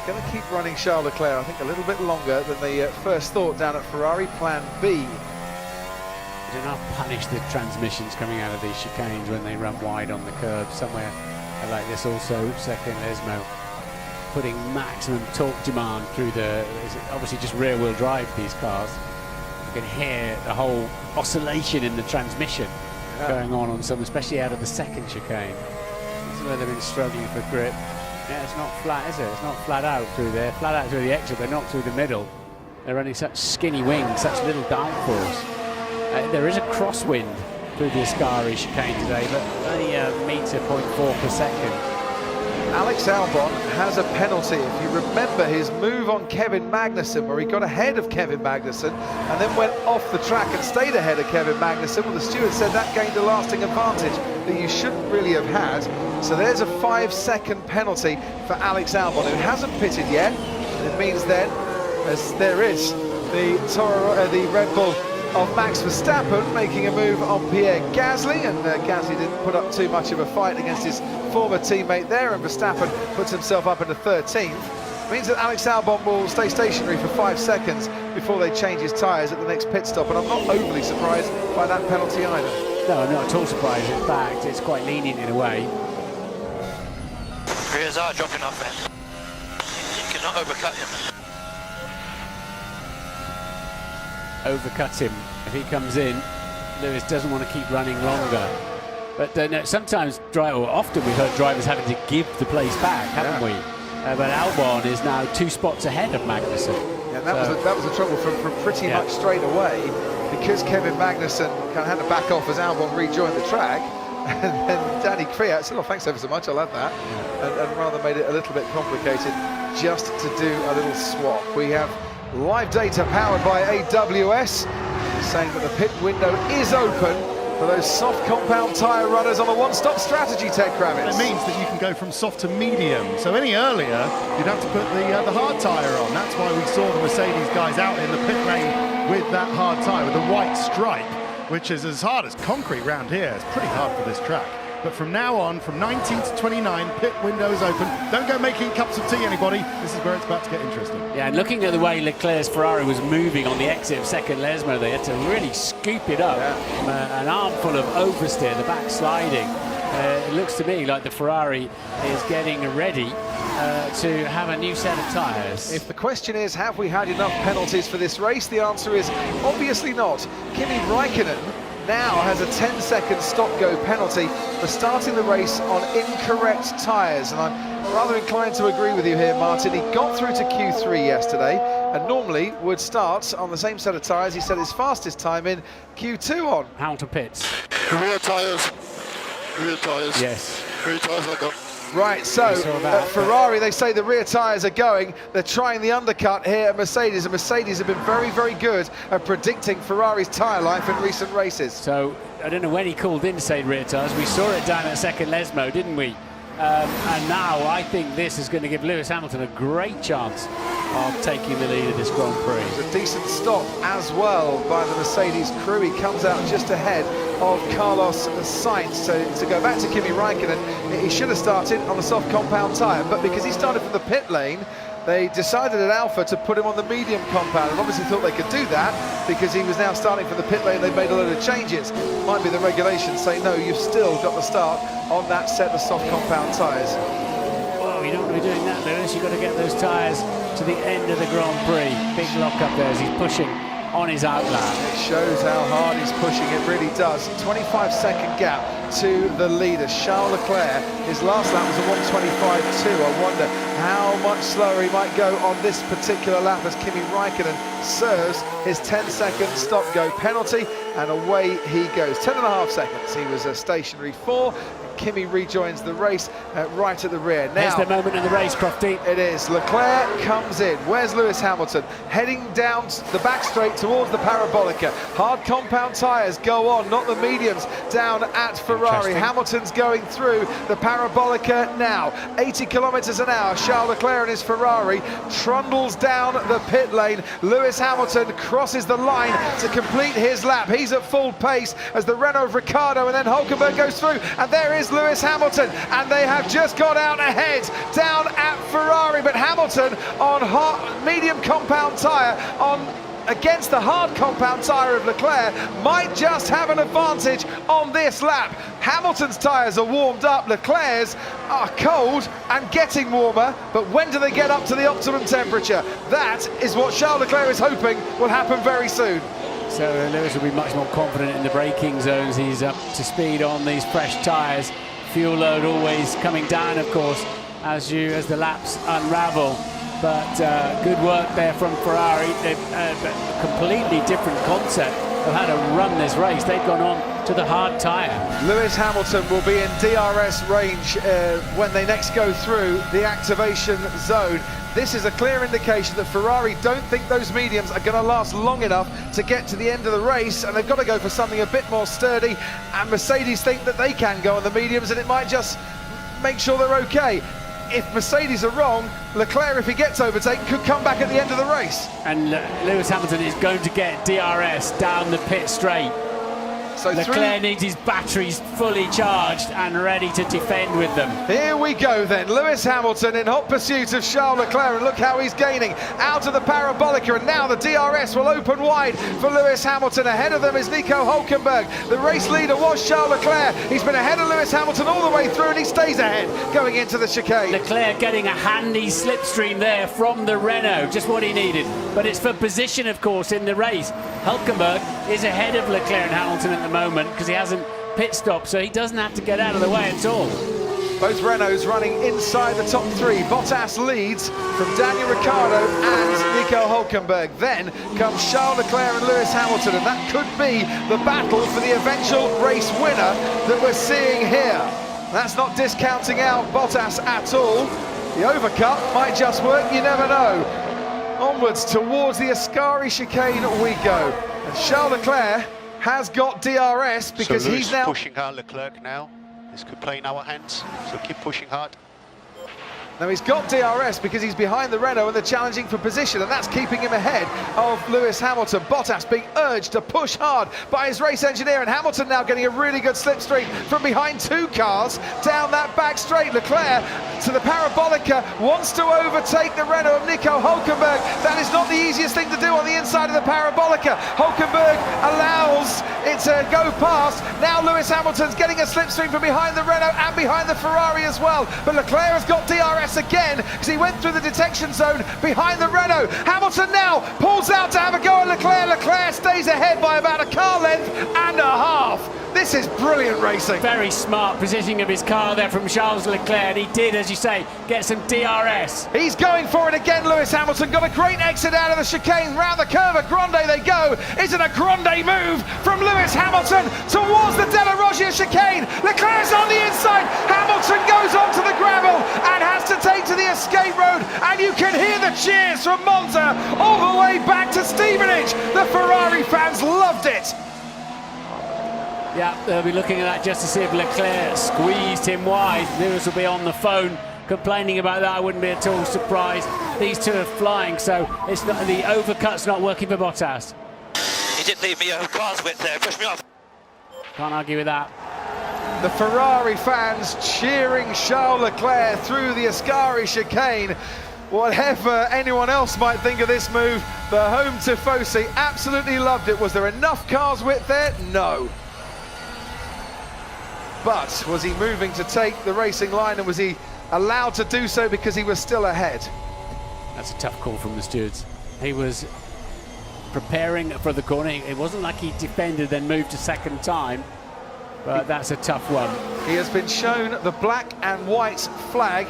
They're going to keep running Charles Leclerc, I think, a little bit longer than they first thought down at Ferrari Plan B. They do not punish the transmissions coming out of these chicanes when they run wide on the curb. Somewhere like this also, second Lesmo putting maximum torque demand through obviously just rear-wheel drive these cars. You can hear the whole oscillation in the transmission going on some, especially out of the second chicane. This is where they've been struggling for grip. Yeah, it's not flat, is it? It's not flat out through there. Flat out through the exit, but not through the middle. They're running such skinny wings, such little downforce. There is a crosswind through the Ascari chicane today, but only a metre 0.4 per second. Alex Albon has a penalty. If you remember his move on Kevin Magnussen, where he got ahead of Kevin Magnussen and then went off the track and stayed ahead of Kevin Magnussen, well, the steward said that gained a lasting advantage that you shouldn't really have had. So there's a 5-second penalty for Alex Albon, who hasn't pitted yet. And it means then, as there is the Red Bull of Max Verstappen making a move on Pierre Gasly, and Gasly didn't put up too much of a fight against his former teammate there, and Verstappen puts himself up into 13th. Means that Alex Albon will stay stationary for 5 seconds before they change his tyres at the next pit stop, and I'm not overly surprised by that penalty either. No, I'm not at all surprised. In fact, it's quite lenient in a way. Rears are dropping off then. You cannot overcut him. Overcut him. If he comes in, Lewis doesn't want to keep running longer. But no, sometimes, often we've heard drivers having to give the place back, haven't we? But Albon is now 2 spots ahead of Magnussen. Yeah, that was the trouble from pretty much straight away, because Kevin Magnussen kind of had to back off as Albon rejoined the track, and then Danny Kvyat said, "Oh, thanks ever so much, I'll have that," and rather made it a little bit complicated just to do a little swap. We have live data powered by AWS saying that the pit window is open for those soft compound tyre runners on a one-stop strategy, Ted Kravitz. It means that you can go from soft to medium. So any earlier, you'd have to put the hard tyre on. That's why we saw the Mercedes guys out in the pit lane with that hard tyre, with the white stripe, which is as hard as concrete round here. It's pretty hard for this track. But from now on, from 19 to 29, pit window is open. Don't go making cups of tea, anybody. This is where it's about to get interesting. Yeah, and looking at the way Leclerc's Ferrari was moving on the exit of second Lesmo, they had to really scoop it up. An armful of oversteer, the back sliding. It looks to me like the Ferrari is getting ready to have a new set of tyres. If the question is, have we had enough penalties for this race? The answer is obviously not. Kimi Raikkonen now has a 10-second stop-go penalty for starting the race on incorrect tyres, and I'm rather inclined to agree with you here, Martin. He got through to Q3 yesterday and normally would start on the same set of tyres. He set his fastest time in Q2 on. Hamilton pits. Rear tyres. Rear tyres. Yes. Rear tyres are gone. Right, so at Ferrari, they say the rear tyres are going. They're trying the undercut here at Mercedes, and Mercedes have been very, very good at predicting Ferrari's tyre life in recent races. So, I don't know when he called in to say rear tyres. We saw it down at second Lesmo, didn't we? And now I think this is going to give Lewis Hamilton a great chance of taking the lead of this Grand Prix. It's a decent stop as well by the Mercedes crew. He comes out just ahead of Carlos Sainz. So to go back to Kimi Raikkonen, he should have started on the soft compound tyre, but because he started from the pit lane, they decided at Alpha to put him on the medium compound, and obviously thought they could do that because he was now starting from the pit lane. They've made a load of changes. Might be the regulations say, no, you've still got to start on that set of soft compound tyres. Well, you don't want to be doing that, Lewis. You've got to get those tyres to the end of the Grand Prix. Big lock up there as he's pushing on his outlap. It shows how hard he's pushing, it really does. 25-second gap to the leader, Charles Leclerc. His last lap was a 1:25.2. I wonder how much slower he might go on this particular lap as Kimi Raikkonen serves his 10-second stop-go penalty, and away he goes. 10.5 seconds. He was stationary for. Kimi rejoins the race right at the rear. Now, here's the moment in the race, Crofty. It is. Leclerc comes in. Where's Lewis Hamilton? Heading down the back straight towards the Parabolica. Hard compound tyres go on, not the mediums, down at Ferrari. Hamilton's going through the Parabolica now. 80 kilometres an hour. Charles Leclerc and his Ferrari trundles down the pit lane. Lewis Hamilton crosses the line to complete his lap. He's at full pace as the Renault of Ricciardo, and then Hulkenberg goes through, and there is Lewis Hamilton, and they have just got out ahead down at Ferrari, but Hamilton on hot medium compound tyre against the hard compound tyre of Leclerc might just have an advantage on this lap. Hamilton's tyres are warmed up, Leclerc's are cold and getting warmer, but when do they get up to the optimum temperature? That is what Charles Leclerc is hoping will happen very soon. So Lewis will be much more confident in the braking zones. He's up to speed on these fresh tyres. Fuel load always coming down, of course, as the laps unravel. But good work there from Ferrari. They've a completely different concept of how to run this race. They've gone on to the hard tyre. Lewis Hamilton will be in DRS range when they next go through the activation zone. This is a clear indication that Ferrari don't think those mediums are going to last long enough to get to the end of the race, and they've got to go for something a bit more sturdy, and Mercedes think that they can go on the mediums, and it might just make sure they're okay. If Mercedes are wrong, Leclerc, if he gets overtaken, could come back at the end of the race. And Lewis Hamilton is going to get DRS down the pit straight. So Leclerc needs his batteries fully charged and ready to defend with them. Here we go then, Lewis Hamilton in hot pursuit of Charles Leclerc, and look how he's gaining out of the Parabolica, and now the DRS will open wide for Lewis Hamilton. Ahead of them is Nico Hulkenberg. The race leader was Charles Leclerc. He's been ahead of Lewis Hamilton all the way through, and he stays ahead going into the chicane. Leclerc getting a handy slipstream there from the Renault, just what he needed. But it's for position, of course, in the race. Hulkenberg is ahead of Leclerc and Hamilton at the moment because he hasn't pit stopped, so he doesn't have to get out of the way at all. Both Renaults running inside the top three. Bottas leads from Daniel Ricciardo and Nico Hulkenberg. Then comes Charles Leclerc and Lewis Hamilton, and that could be the battle for the eventual race winner that we're seeing here. That's not discounting out Bottas at all. The overcut might just work, you never know. Onwards towards the Ascari chicane we go. And Charles Leclerc has got DRS because so he's now pushing hard. Leclerc now. This could play in our hands, so keep pushing hard. Now he's got DRS because he's behind the Renault and they're challenging for position, and that's keeping him ahead of Lewis Hamilton. Bottas being urged to push hard by his race engineer, and Hamilton now getting a really good slipstream from behind two cars down that back straight. Leclerc to the Parabolica, wants to overtake the Renault of Nico Hulkenberg. That is not the easiest thing to do on the inside of the Parabolica. Hulkenberg allows it to go past. Now Lewis Hamilton's getting a slipstream from behind the Renault and behind the Ferrari as well. But Leclerc has got DRS again because he went through the detection zone behind the Renault. Hamilton now pulls out to have a go at Leclerc. Leclerc stays ahead by about a car length and a half. This is brilliant racing. Very smart positioning of his car there from Charles Leclerc, and he did, as you say, get some DRS. He's going for it again, Lewis Hamilton. Got a great exit out of the chicane. Round the curve, a grande they go. Is it a grande move from Lewis Hamilton towards the Della Roggia chicane? Leclerc's on the inside. Hamilton goes onto the gravel and has to take to the escape road. And you can hear the cheers from Monza all the way back to Stevenage. The Ferrari fans loved it. Yeah, they'll be looking at that just to see if Leclerc squeezed him wide. Lewis will be on the phone complaining about that. I wouldn't be at all surprised. These two are flying, so it's not, the overcut's not working for Bottas. He did leave me a car's width there, pushed me off. Can't argue with that. The Ferrari fans cheering Charles Leclerc through the Ascari chicane. Whatever anyone else might think of this move, the home Tifosi absolutely loved it. Was there enough car's width there? No. But was he moving to take the racing line, and was he allowed to do so because he was still ahead? That's a tough call from the stewards. He was preparing for the corner. It wasn't like he defended then moved a second time, but that's a tough one. He has been shown the black and white flag.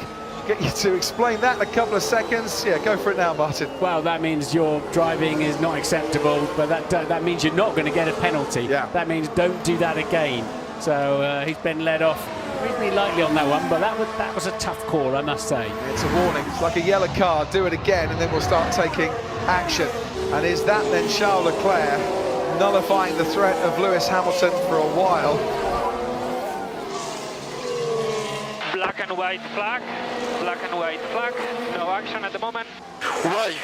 Get you to explain that in a couple of seconds. Yeah, go for it now, Martin. Well, that means your driving is not acceptable, but that means you're not going to get a penalty. Yeah. That means don't do that again. So he's been led off reasonably lightly on that one, but that was a tough call, I must say. It's a warning. It's like a yellow card. Do it again, and then we'll start taking action. And is that then Charles Leclerc nullifying the threat of Lewis Hamilton for a while? Black and white flag. Black and white flag. No action at the moment. Why?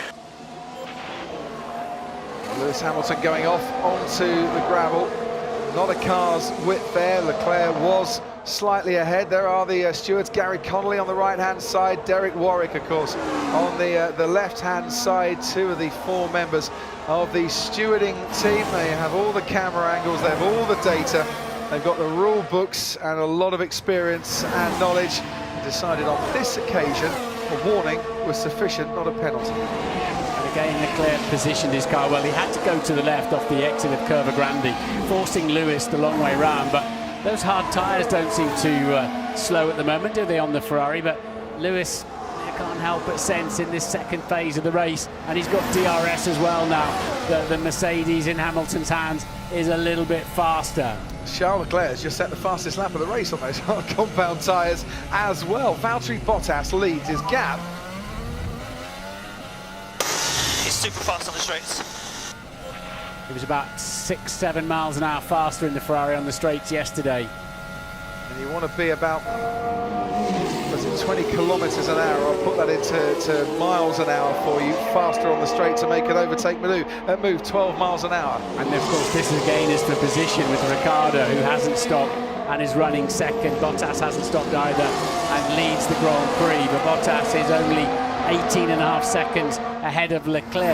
Lewis Hamilton going off onto the gravel. Not a car's width there. Leclerc was slightly ahead. There are the stewards. Gary Connolly on the right-hand side. Derek Warwick, of course, on the left-hand side. Two of the four members of the stewarding team. They have all the camera angles. They have all the data. They've got the rule books and a lot of experience and knowledge. And decided on this occasion a warning was sufficient, not a penalty. Again, Leclerc positioned his car well. He had to go to the left off the exit of Curva Grande, forcing Lewis the long way round. But those hard tyres don't seem to slow at the moment, do they, on the Ferrari? But Lewis can't help but sense in this second phase of the race, and he's got DRS as well now. The Mercedes in Hamilton's hands is a little bit faster. Charles Leclerc has just set the fastest lap of the race on those hard compound tyres as well. Valtteri Bottas leads his gap. Super fast on the straights. He was about 6-7 miles an hour faster in the Ferrari on the straights yesterday. And you want to be about, was it 20 kilometres an hour? I'll put that into miles an hour for you. Faster on the straight to make an overtake move 12 miles an hour. And of course this again is for position with Ricciardo, who hasn't stopped and is running second. Bottas hasn't stopped either and leads the Grand Prix, but Bottas is only 18.5 seconds ahead of Leclerc.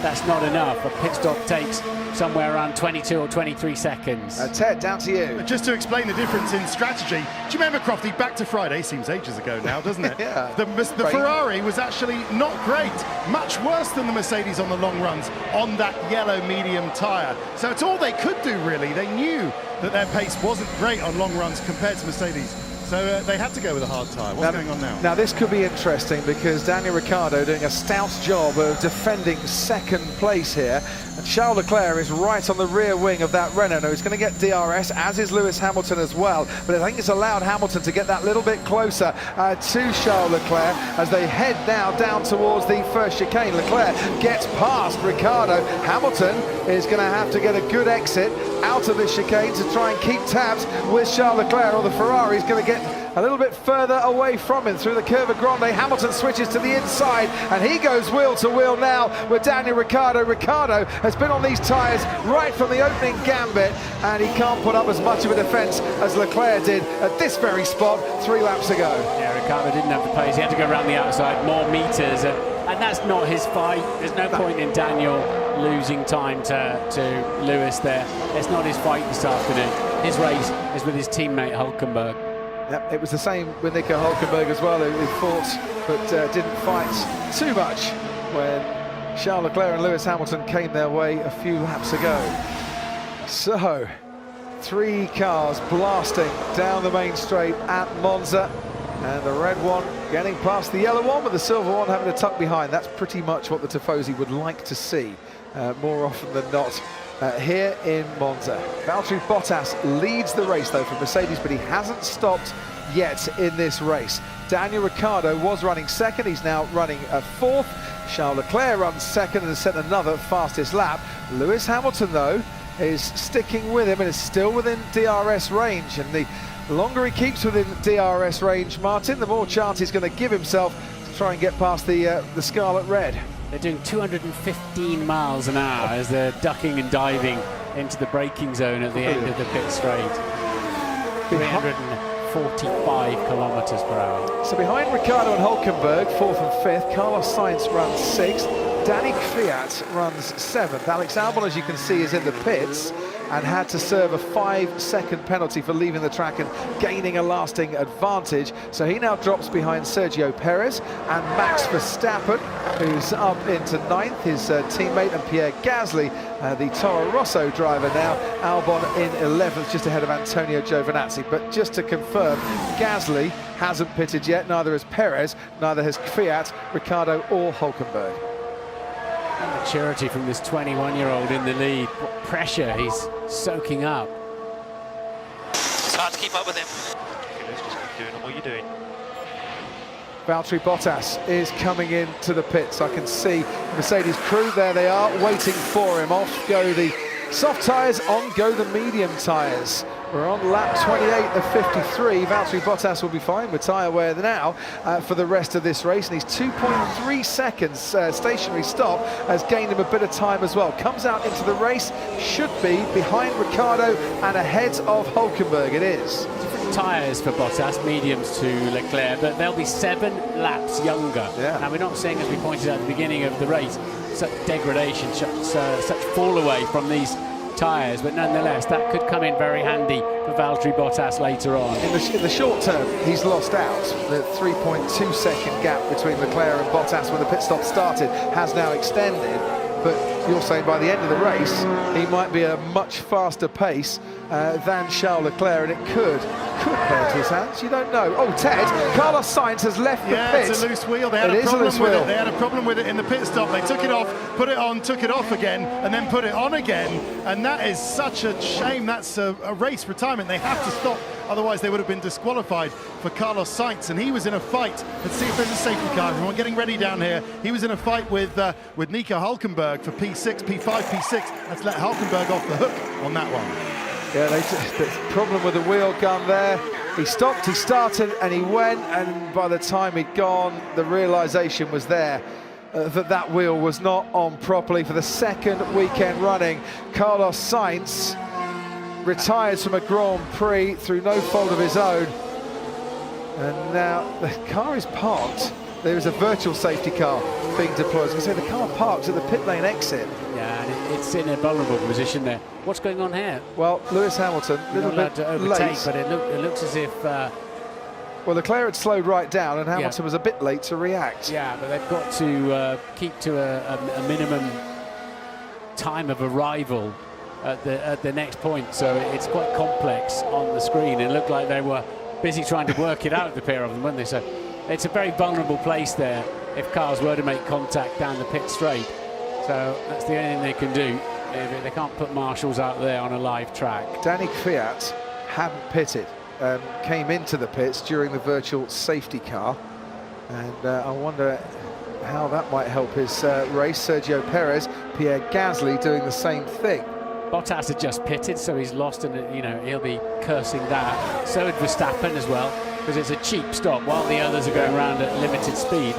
That's not enough. A pit stop takes somewhere around 22 or 23 seconds. Ted, down to you. Just to explain the difference in strategy, do you remember, Crofty, back to Friday, seems ages ago now, doesn't it? Yeah. The Ferrari was actually not great, much worse than the Mercedes on the long runs on that yellow medium tyre. So it's all they could do, really. They knew that their pace wasn't great on long runs compared to Mercedes. So they had to go with a hard tyre. What's going on now? Now this could be interesting because Daniel Ricciardo doing a stout job of defending second place here. And Charles Leclerc is right on the rear wing of that Renault. He's going to get DRS, as is Lewis Hamilton as well. But I think it's allowed Hamilton to get that little bit closer to Charles Leclerc as they head now down towards the first chicane. Leclerc gets past Ricciardo. Hamilton is going to have to get a good exit out of this chicane to try and keep tabs with Charles Leclerc, or the Ferrari is going to get a little bit further away from him through the Curva Grande. Hamilton switches to the inside, and he goes wheel to wheel now with Daniel Ricciardo. Ricciardo has been on these tyres right from the opening gambit, and he can't put up as much of a defence as Leclerc did at this very spot 3 laps ago. Yeah, Ricciardo didn't have the pace. He had to go around the outside, more metres, and that's not his fight. There's no point in Daniel losing time to Lewis there. It's not his fight this afternoon. His race is with his teammate Hulkenberg. Yep, it was the same with Nico Hulkenberg as well, who fought but didn't fight too much when Charles Leclerc and Lewis Hamilton came their way a few laps ago. So, 3 cars blasting down the main straight at Monza, and the red one getting past the yellow one, with the silver one having to tuck behind. That's pretty much what the Tifosi would like to see more often than not here in Monza. Valtteri Bottas leads the race though for Mercedes, but he hasn't stopped yet in this race. Daniel Ricciardo was running second, he's now running 4th. Charles Leclerc runs second and has set another fastest lap. Lewis Hamilton though is sticking with him and is still within DRS range, and the longer he keeps within DRS range, Martin, the more chance he's going to give himself to try and get past the Scarlet Red. They're doing 215 miles an hour as they're ducking and diving into the braking zone at the end of the pit straight. 345 kilometers per hour. So behind Ricciardo and Hulkenberg, 4th and 5th, Carlos Sainz runs 6th, Danny Kvyat runs 7th. Alex Albon, as you can see, is in the pits and had to serve a 5-second penalty for leaving the track and gaining a lasting advantage. So he now drops behind Sergio Perez and Max Verstappen, who's up into 9th. His teammate and Pierre Gasly, the Toro Rosso driver now, Albon in 11th, just ahead of Antonio Giovinazzi. But just to confirm, Gasly hasn't pitted yet, neither has Perez, neither has Kvyat, Ricciardo or Hulkenberg. Maturity from this 21-year-old in the lead. What pressure he's soaking up. It's hard to keep up with him. Let's just keep doing what you're doing. Valtteri Bottas is coming into the pits. I can see Mercedes crew, there they are, waiting for him. Off go the soft tyres, on go the medium tyres. We're on lap 28 of 53. Valtteri Bottas will be fine with tyre wear now for the rest of this race, and his 2.3 seconds stationary stop has gained him a bit of time as well. Comes out into the race, should be behind Ricciardo and ahead of Hulkenberg. It is. Different tyres for Bottas, mediums to Leclerc, but they'll be 7 laps younger. Yeah. Now, we're not seeing, as we pointed out at the beginning of the race, such degradation, such fall away from these tyres, but nonetheless that could come in very handy for Valtteri Bottas later on. In the short term, he's lost out. The 3.2 second gap between Leclerc and Bottas when the pit stop started has now extended, but you're saying by the end of the race he might be a much faster pace than Charles Leclerc, and it could play into his hands. You don't know. Oh, Ted, Carlos Sainz has left the pit. It's a loose wheel. They had a problem with it. They had a problem with it in the pit stop. They took it off, put it on, took it off again, and then put it on again. And that is such a shame. That's a race retirement. They have to stop, otherwise they would have been disqualified for Carlos Sainz. And he was in a fight. Let's see if there's a safety car. Everyone getting ready down here. He was in a fight with Nico Hulkenberg for P6, P5, P6. Let's let Hulkenberg off the hook on that one. Yeah, the problem with the wheel gun there. He stopped, he started, and he went, and by the time he'd gone, the realisation was there that wheel was not on properly for the 2nd weekend running. Carlos Sainz retires from a Grand Prix through no fault of his own, and now the car is parked. There is a virtual safety car being deployed. I was going to say, the car parked at the pit lane exit. Yeah, and it's in a vulnerable position there. What's going on here? Well, Lewis Hamilton, a little bit to overtake, late. but it looks as if... well, Leclerc had slowed right down, and Hamilton was a bit late to react. Yeah, but they've got to keep to a minimum time of arrival at the next point, so it's quite complex on the screen. It looked like they were busy trying to work it out, the pair of them, weren't they? So it's a very vulnerable place there if cars were to make contact down the pit straight. So that's the only thing they can do. They can't put marshals out there on a live track. Danny Kvyat hadn't pitted, came into the pits during the virtual safety car, and I wonder how that might help his race. Sergio Perez, Pierre Gasly doing the same thing. Bottas had just pitted, so he's lost, and he'll be cursing that. So had Verstappen as well. because it's a cheap stop. While the others are going around at limited speed,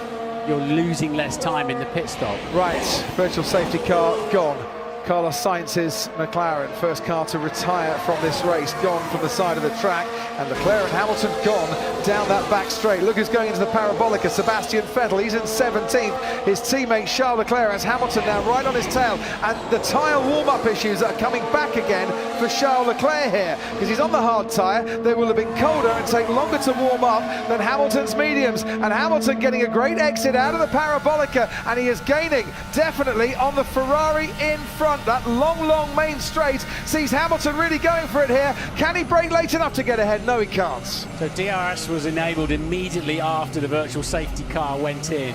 you're losing less time in the pit stop. Right, virtual safety car gone. Carlos Sainz's McLaren, first car to retire from this race, gone from the side of the track, and Leclerc and Hamilton gone down that back straight. Look who's going into the Parabolica, Sebastian Vettel, he's in 17th. His teammate Charles Leclerc has Hamilton now right on his tail, and the tyre warm-up issues are coming back again for Charles Leclerc here, because he's on the hard tyre. They will have been colder and take longer to warm up than Hamilton's mediums, and Hamilton getting a great exit out of the Parabolica, and he is gaining definitely on the Ferrari in front. That long main straight sees Hamilton really going for it here. Can he brake late enough to get ahead? No, he can't. So DRS was enabled immediately after the virtual safety car went in.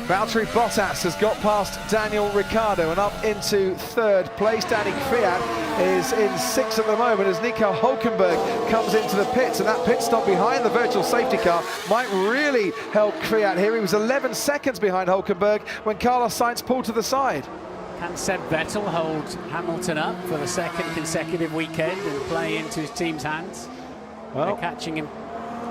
Valtteri Bottas has got past Daniel Ricciardo and up into third place. Danny Kvyat is in sixth at the moment as Nico Hülkenberg comes into the pits, and that pit stop behind the virtual safety car might really help Kvyat here. He was 11 seconds behind Hülkenberg when Carlos Sainz pulled to the side. Can Seb Vettel hold Hamilton up for the second consecutive weekend and play into his team's hands? Well, they're catching him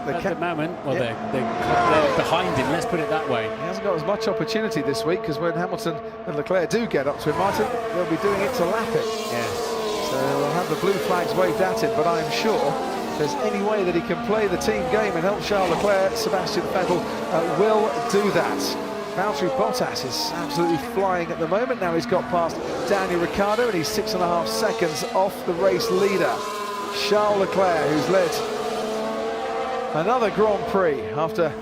at the moment. Well, yeah. they're behind him, let's put it that way. He hasn't got as much opportunity this week, because when Hamilton and Leclerc do get up to him, Martin, they'll be doing it to lap it. Yes. So they'll have the blue flags waved at him, but I'm sure if there's any way that he can play the team game and help Charles Leclerc, Sebastian Vettel will do that. Valtteri Bottas is absolutely flying at the moment. Now he's got past Daniel Ricciardo and he's 6.5 seconds off the race leader. Charles Leclerc, who's led another Grand Prix after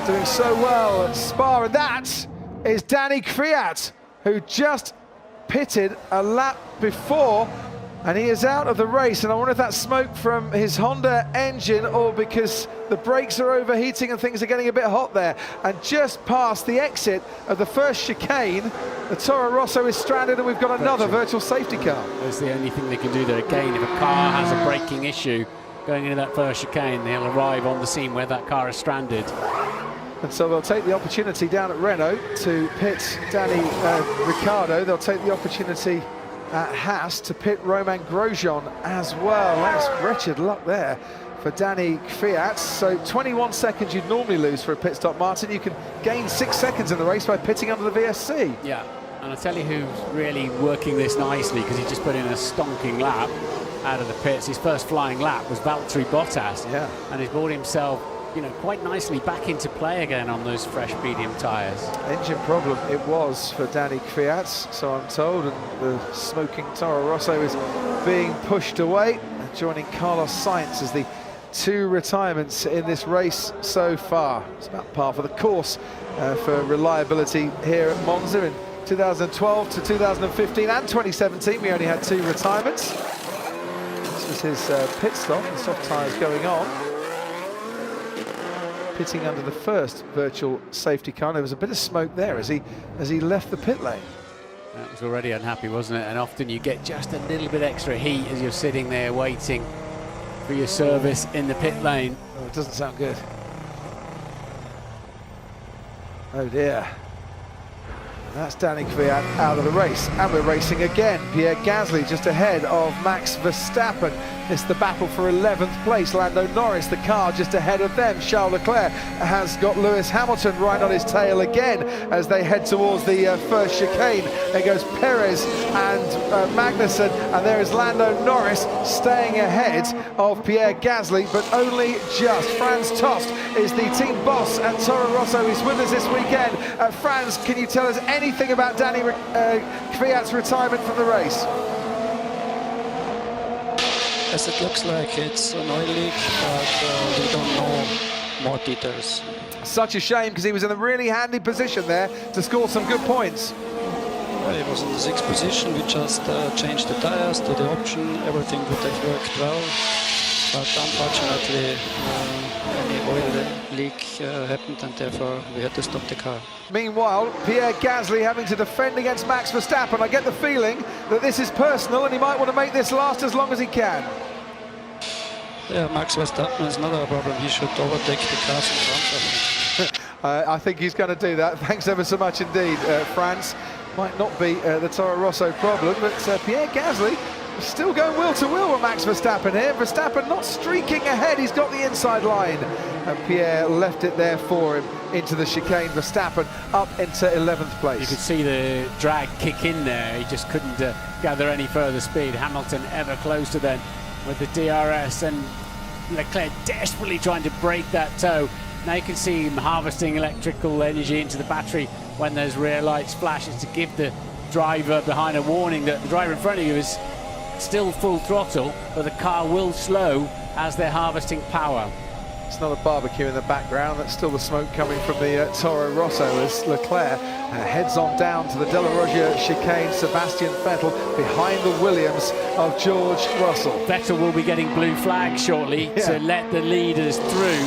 doing so well at Spa, and that is Danny Kvyat, who just pitted a lap before, and he is out of the race. And I wonder if that's smoke from his Honda engine or because the brakes are overheating and things are getting a bit hot there. And just past the exit of the first chicane, the Toro Rosso is stranded, and we've got another virtual safety car. That's the only thing they can do there. Again, if a car has a braking issue going into that first chicane, they'll arrive on the scene where that car is stranded. And so they'll take the opportunity down at Renault to pit Danny Ricciardo. They'll take the opportunity at Haas to pit Romain Grosjean as well. That's wretched luck there for Danny Kvyat. So 21 seconds you'd normally lose for a pit stop, Martin. You can gain 6 seconds in the race by pitting under the VSC. Yeah, and I'll tell you who's really working this nicely, because he just put in a stonking lap out of the pits. His first flying lap was Valtteri Bottas. Yeah. And he's brought himself, you know, quite nicely back into play again on those fresh medium tyres. Engine problem it was for Danny Kvyat, so I'm told, and the smoking Toro Rosso is being pushed away, and joining Carlos Sainz as the two retirements in this race so far. It's about par for the course for reliability here at Monza. In 2012 to 2015 and 2017 we only had 2 retirements. This was his pit stop, the soft tyres going on. Pitting under the first virtual safety car. There was a bit of smoke there as he left the pit lane. That was already unhappy, wasn't it? And often you get just a little bit extra heat as you're sitting there waiting for your service in the pit lane. Oh, it doesn't sound good. Oh dear. That's Danny Kvyat out of the race, and we're racing again. Pierre Gasly just ahead of Max Verstappen. It's the battle for 11th place. Lando Norris, the car just ahead of them. Charles Leclerc has got Lewis Hamilton right on his tail again as they head towards the first chicane. There goes Perez and Magnussen, and there is Lando Norris staying ahead of Pierre Gasly, but only just. Franz Tost is the team boss at Toro Rosso. He's with us this weekend. Franz, can you tell us anything about Danny Kvyat's retirement from the race? As it looks like, it's an oil leak, but we don't know more details. Such a shame, because he was in a really handy position there to score some good points. Well, he was in the 6th position. We just changed the tires to the option. Everything would have worked well, but unfortunately any oil leak happened, and therefore we had to stop the car. Meanwhile, Pierre Gasly having to defend against Max Verstappen. I get the feeling that this is personal, and he might want to make this last as long as he can. Yeah, Max Verstappen is not a problem. He should overtake the cars in front of him. I think he's going to do that. Thanks ever so much indeed, Franz. Might not be the Toro Rosso problem, but Pierre Gasly still going wheel to wheel with Max Verstappen here. Verstappen not streaking ahead. He's got the inside line. and Pierre left it there for him into the chicane. Verstappen up into 11th place. You could see the drag kick in there. He just couldn't gather any further speed. Hamilton ever closer then with the DRS, and Leclerc desperately trying to break that toe. Now you can see him harvesting electrical energy into the battery when those rear lights flashes to give the driver behind a warning that the driver in front of you is still full throttle, but the car will slow as they're harvesting power. It's not a barbecue in the background, that's still the smoke coming from the Toro Rosso as Leclerc heads on down to the De La Roggia chicane. Sebastian Vettel behind the Williams of George Russell. Vettel will be getting blue flags shortly to let the leaders through.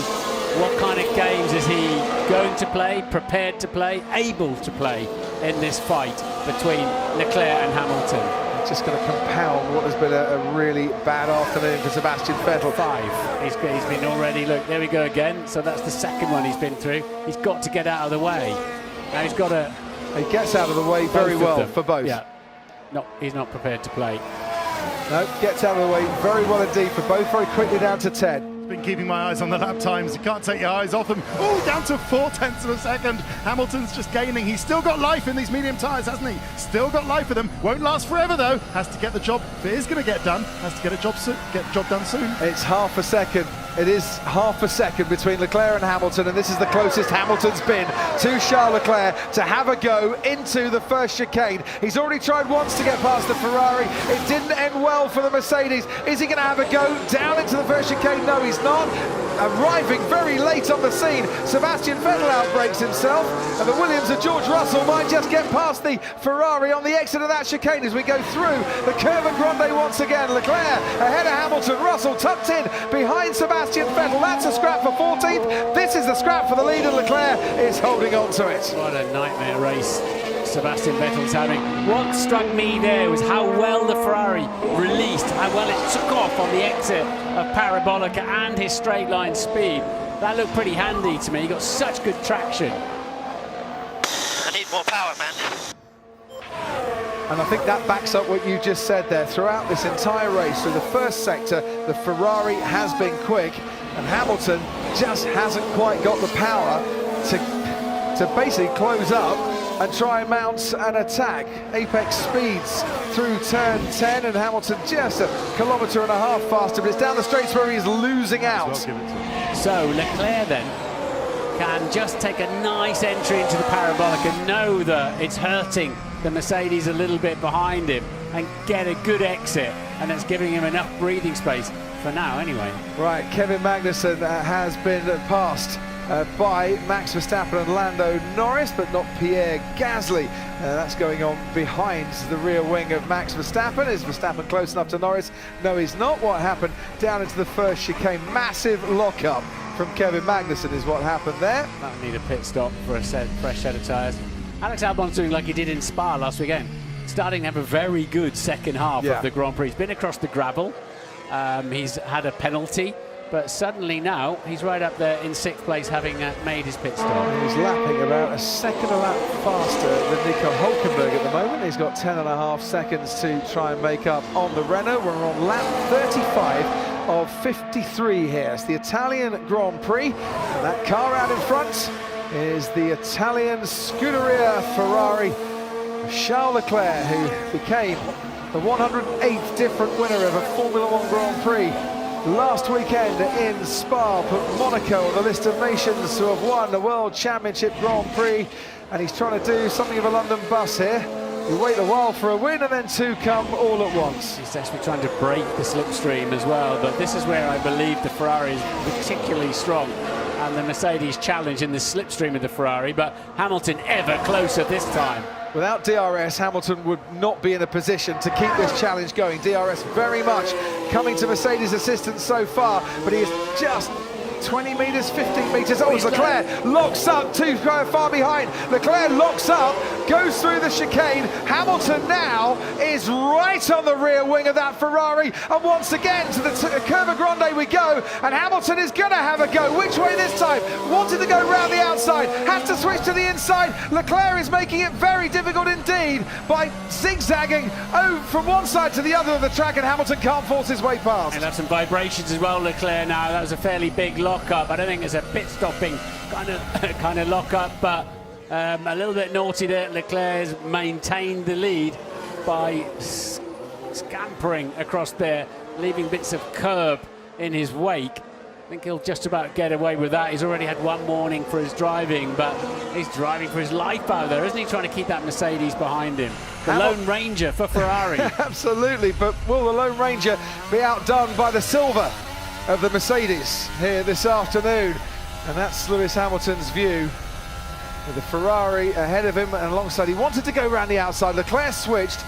What kind of games is he going to play, prepared to play, able to play in this fight between Leclerc and Hamilton? Just going to compound what has been a really bad afternoon for Sebastian Vettel. 5. He's been already, look, there we go again. So that's the second one he's been through. He's got to get out of the way. Now he's got to... He gets out of the way very well for both. Yeah. No, he's not prepared to play. No, gets out of the way very well indeed for both. Very quickly down to 10. Been keeping my eyes on the lap times. You can't take your eyes off them. Oh, down to 0.4 of a second. Hamilton's just gaining. He's still got life in these medium tyres, hasn't he? Still got life with them. Won't last forever though. Has to get the job. If it is going to get done, has to get the job done soon. It's half a second. It is half a second between Leclerc and Hamilton, and this is the closest Hamilton's been to Charles Leclerc to have a go into the first chicane. He's already tried once to get past the Ferrari. It didn't end well for the Mercedes. Is he going to have a go down into the first chicane? No, he's not. Arriving very late on the scene, Sebastian Vettel outbrakes himself, and the Williams of George Russell might just get past the Ferrari on the exit of that chicane as we go through the Curva Grande once again. Leclerc ahead of Hamilton, Russell tucked in behind Sebastian Vettel. That's a scrap for 14th. This is the scrap for the lead, and Leclerc is holding on to it. What a nightmare race Sebastian Vettel's having. What struck me there was how well the Ferrari released, how well it took off on the exit of Parabolica and his straight line speed. That looked pretty handy to me. He got such good traction. I need more power, man. And I think that backs up what you just said there. Throughout this entire race, through the first sector, the Ferrari has been quick, and Hamilton just hasn't quite got the power to basically close up and try and mount an attack. Apex speeds through turn 10, and Hamilton just 1.5 kilometres faster, but it's down the straights where he's losing out. So Leclerc then can just take a nice entry into the parabolic and know that it's hurting the Mercedes a little bit behind him and get a good exit, and it's giving him enough breathing space for now anyway. Right, Kevin Magnussen has been passed by Max Verstappen and Lando Norris, but not Pierre Gasly. That's going on behind the rear wing of Max Verstappen. Is Verstappen close enough to Norris? No, he's not. What happened down into the first chicane? Massive lock-up from Kevin Magnussen is what happened there. That'll need a pit stop for a fresh set of tyres. Alex Albon's doing like he did in Spa last weekend, starting to have a very good second half of the Grand Prix. He's been across the gravel. He's had a penalty, but suddenly now he's right up there in 6th place, having made his pit stop. He's lapping about a second a lap faster than Nico Hülkenberg at the moment. He's got 10.5 seconds to try and make up on the Renault. We're on lap 35 of 53 here. It's the Italian Grand Prix, and that car out in front is the Italian Scuderia Ferrari. Charles Leclerc, who became the 108th different winner of a Formula One Grand Prix last weekend in Spa, put Monaco on the list of nations who have won the World Championship Grand Prix, and he's trying to do something of a London bus here. You wait a while for a win and then two come all at once. He's actually trying to break the slipstream as well, but this is where I believe the Ferrari is particularly strong, and the Mercedes challenge in the slipstream of the Ferrari, but Hamilton ever closer this time. Without DRS, Hamilton would not be in a position to keep this challenge going. DRS very much coming to Mercedes' assistance so far, but he is just 20 metres, 15 metres. Oh, Leclerc locks up, too far behind. Leclerc locks up, goes through the chicane. Hamilton now is right on the rear wing of that Ferrari, and once again to the Curva Grande we go, and Hamilton is going to have a go. Which way this time? Wanted to go round the outside, has to switch to the inside. Leclerc is making it very difficult indeed by zigzagging from one side to the other of the track, and Hamilton can't force his way past. He'll have some vibrations as well, Leclerc now. That was a fairly big loss lock-up. I don't think it's a pit-stopping kind of lock-up, but a little bit naughty there. Leclerc has maintained the lead by scampering across there, leaving bits of curb in his wake. I think he'll just about get away with that. He's already had one warning for his driving, but he's driving for his life out there, isn't he? Trying to keep that Mercedes behind him. The Lone Ranger for Ferrari. Absolutely, but will the Lone Ranger be outdone by the silver of the Mercedes here this afternoon? And that's Lewis Hamilton's view, with the Ferrari ahead of him and alongside. He wanted to go around the outside. Leclerc switched,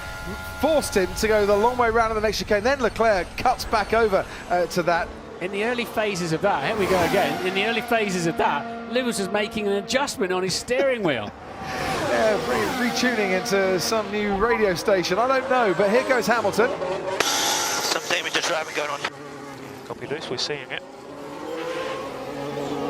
forced him to go the long way round in the next chicane. Then Leclerc cuts back over to that. In the early phases of that, here we go again, in the early phases of that, Lewis was making an adjustment on his steering wheel. Yeah, retuning into some new radio station, I don't know, but here goes Hamilton. Some dangerous driving going on. Copy Lewis, we're seeing it.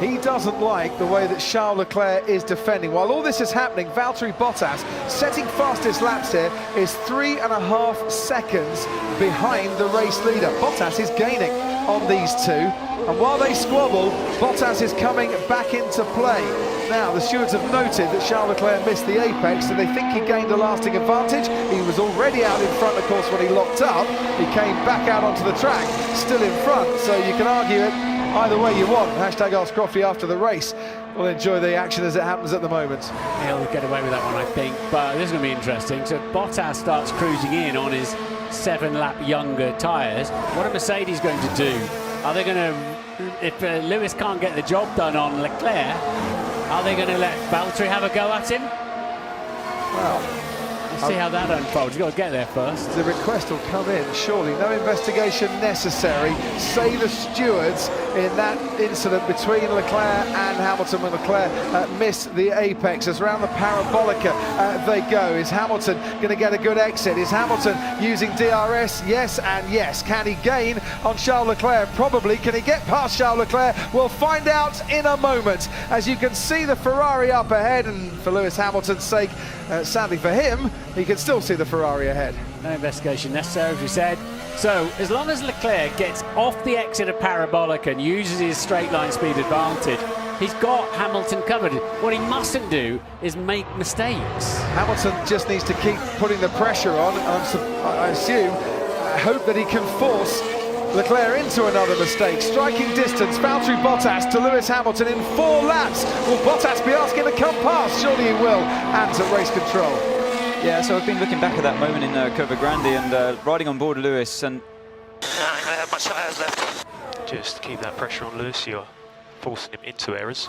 He doesn't like the way that Charles Leclerc is defending. While all this is happening, Valtteri Bottas, setting fastest laps here, is 3.5 seconds behind the race leader. Bottas is gaining on these two, and while they squabble, Bottas is coming back into play. Now, the stewards have noted that Charles Leclerc missed the apex, so they think he gained a lasting advantage. He was already out in front, of course, when he locked up. He came back out onto the track, still in front, so you can argue it either way you want. Hashtag Ask Croffy after the race. We'll enjoy the action as it happens at the moment. He'll get away with that one, I think, but this is going to be interesting. So Bottas starts cruising in on his 7-lap younger tyres. What are Mercedes going to do? Are they going to, if Lewis can't get the job done on Leclerc, are they going to let Valtteri have a go at him? Well, let's see how that unfolds. You've got to get there first. the request will come in, surely. No investigation necessary. Say the stewards in that incident between Leclerc and Hamilton when Leclerc missed the apex. As around the parabolica they go. Is Hamilton going to get a good exit? Is Hamilton using DRS? Yes and yes. Can he gain on Charles Leclerc? Probably. Can he get past Charles Leclerc? We'll find out in a moment. As you can see the Ferrari up ahead, and for Lewis Hamilton's sake, sadly for him, he can still see the Ferrari ahead. No investigation necessary, as we said. So, as long as Leclerc gets off the exit of parabolic and uses his straight line speed advantage, he's got Hamilton covered. What he mustn't do is make mistakes. Hamilton just needs to keep putting the pressure on. I assume, hope that he can force Leclerc into another mistake. Striking distance, Valtteri Bottas to Lewis Hamilton in 4 laps. Will Bottas be asking to come past? Surely he will. And at race control. Yeah, so I've been looking back at that moment in Curva Grande and riding on board Lewis, and I have my tyres left. Just keep that pressure on Lewis, you're forcing him into errors.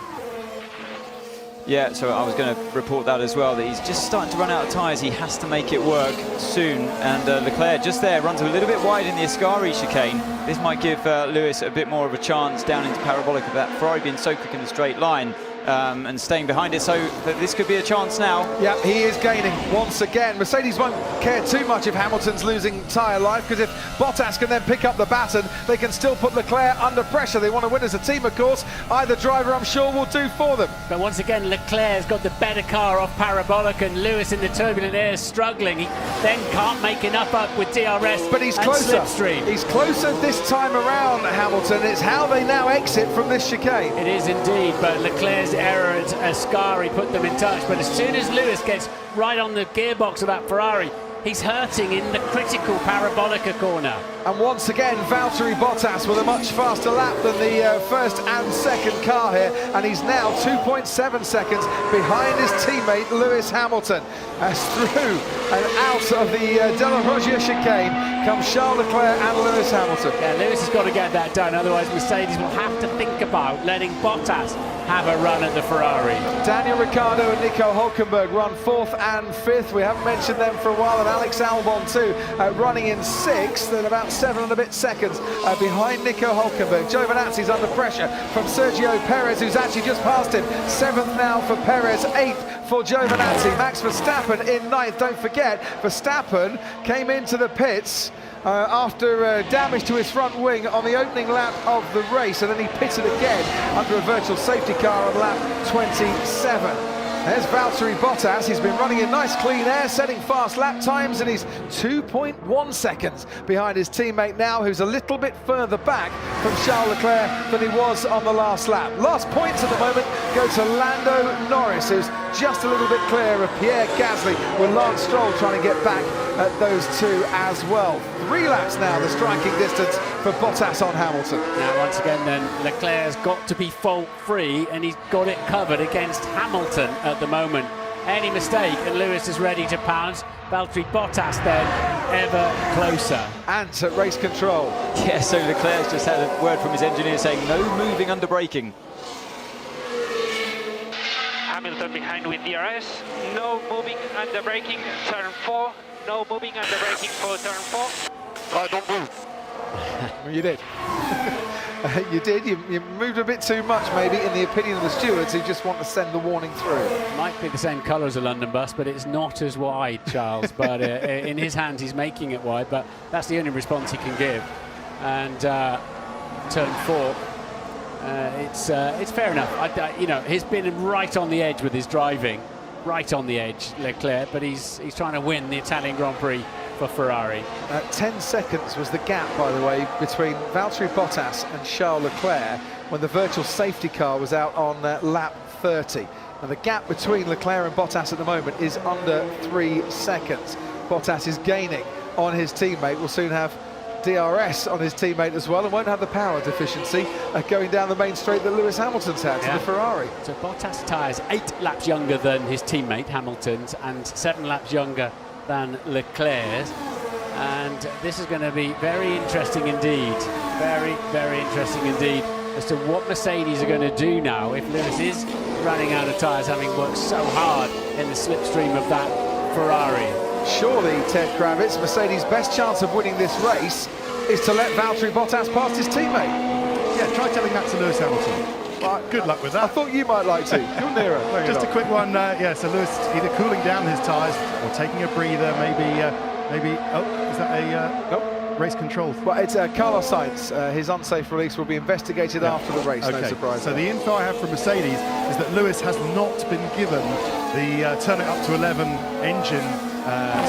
yeah, so I was going to report that as well, that he's just starting to run out of tyres. He has to make it work soon, and Leclerc just there runs a little bit wide in the Ascari chicane. This might give Lewis a bit more of a chance down into parabolic of that Ferrari being so quick in the straight line. And staying behind it, so that this could be a chance now. Yeah, he is gaining once again. Mercedes won't care too much if Hamilton's losing tyre life, because if Bottas can then pick up the baton, they can still put Leclerc under pressure. They want to win as a team, of course. Either driver, I'm sure, will do for them. But once again, Leclerc's got the better car off parabolic, and Lewis in the turbulent air is struggling. He then can't make enough up with DRS. But he's closer. Slipstream. He's closer this time around, Hamilton. It's how they now exit from this chicane. It is indeed, but Leclerc's error at Ascari put them in touch. But as soon as Lewis gets right on the gearbox of that Ferrari, he's hurting in the critical parabolica corner. And once again, Valtteri Bottas with a much faster lap than the first and second car here, and he's now 2.7 seconds behind his teammate Lewis Hamilton. As through and out of the De La Roggia chicane comes Charles Leclerc and Lewis Hamilton. Yeah, Lewis has got to get that done, otherwise Mercedes will have to think about letting Bottas have a run at the Ferrari. Daniel Ricciardo and Nico Hülkenberg run 4th and 5th. We haven't mentioned them for a while, and Alex Albon too, running in 6th at about 7 and a bit seconds behind Nico Hülkenberg. Giovinazzi's under pressure from Sergio Perez, who's actually just passed him. 7th now for Perez, 8th for Giovinazzi. Max Verstappen in 9th. Don't forget, Verstappen came into the pits after damage to his front wing on the opening lap of the race, and then he pitted again under a virtual safety car on lap 27. There's Valtteri Bottas. He's been running in nice clean air, setting fast lap times, and he's 2.1 seconds behind his teammate now, who's a little bit further back from Charles Leclerc than he was on the last lap. Last points at the moment go to Lando Norris, who's just a little bit clear of Pierre Gasly, with Lance Stroll trying to get back at those two as well. 3 laps now, the striking distance for Bottas on Hamilton. Now, once again, then, Leclerc's got to be fault-free, and he's got it covered against Hamilton at the moment. Any mistake, and Lewis is ready to pounce. Valtteri Bottas then ever closer. And at race control. Yeah, so Leclerc's just had a word from his engineer saying no moving under braking. Hamilton behind with DRS. No moving under braking, turn 4. No moving under braking for turn 4. I don't move. Well, you did. You did. You moved a bit too much, maybe, in the opinion of the stewards, who just want to send the warning through. Might be the same colour as a London bus, but it's not as wide, Charles. But in his hands, he's making it wide. But that's the only response he can give. And turn 4, it's fair enough. You know, he's been right on the edge with his driving, right on the edge, Leclerc. But he's trying to win the Italian Grand Prix for Ferrari. 10 seconds was the gap, by the way, between Valtteri Bottas and Charles Leclerc when the virtual safety car was out on lap 30. And the gap between Leclerc and Bottas at the moment is under 3 seconds. Bottas is gaining on his teammate. Will soon have DRS on his teammate as well, and won't have the power deficiency going down the main straight that Lewis Hamilton's had to the Ferrari. So Bottas' tyres 8 laps younger than his teammate Hamilton's, and 7 laps younger than Leclerc's, and this is going to be very interesting indeed. Very, very interesting indeed as to what Mercedes are going to do now if Lewis is running out of tyres, having worked so hard in the slipstream of that Ferrari. Surely, Ted Kravitz, Mercedes' best chance of winning this race is to let Valtteri Bottas past his teammate. Yeah, try telling that to Lewis Hamilton. Good luck with that. I thought you might like to. You're nearer. No, Just a quick one. Yeah, so Lewis either cooling down his tyres or taking a breather. Maybe. Oh, is that a nope. Race control? Well, it's Carlos Sainz. His unsafe release will be investigated after the race. Okay. No surprise. So the info I have from Mercedes is that Lewis has not been given the turn it up to 11 engine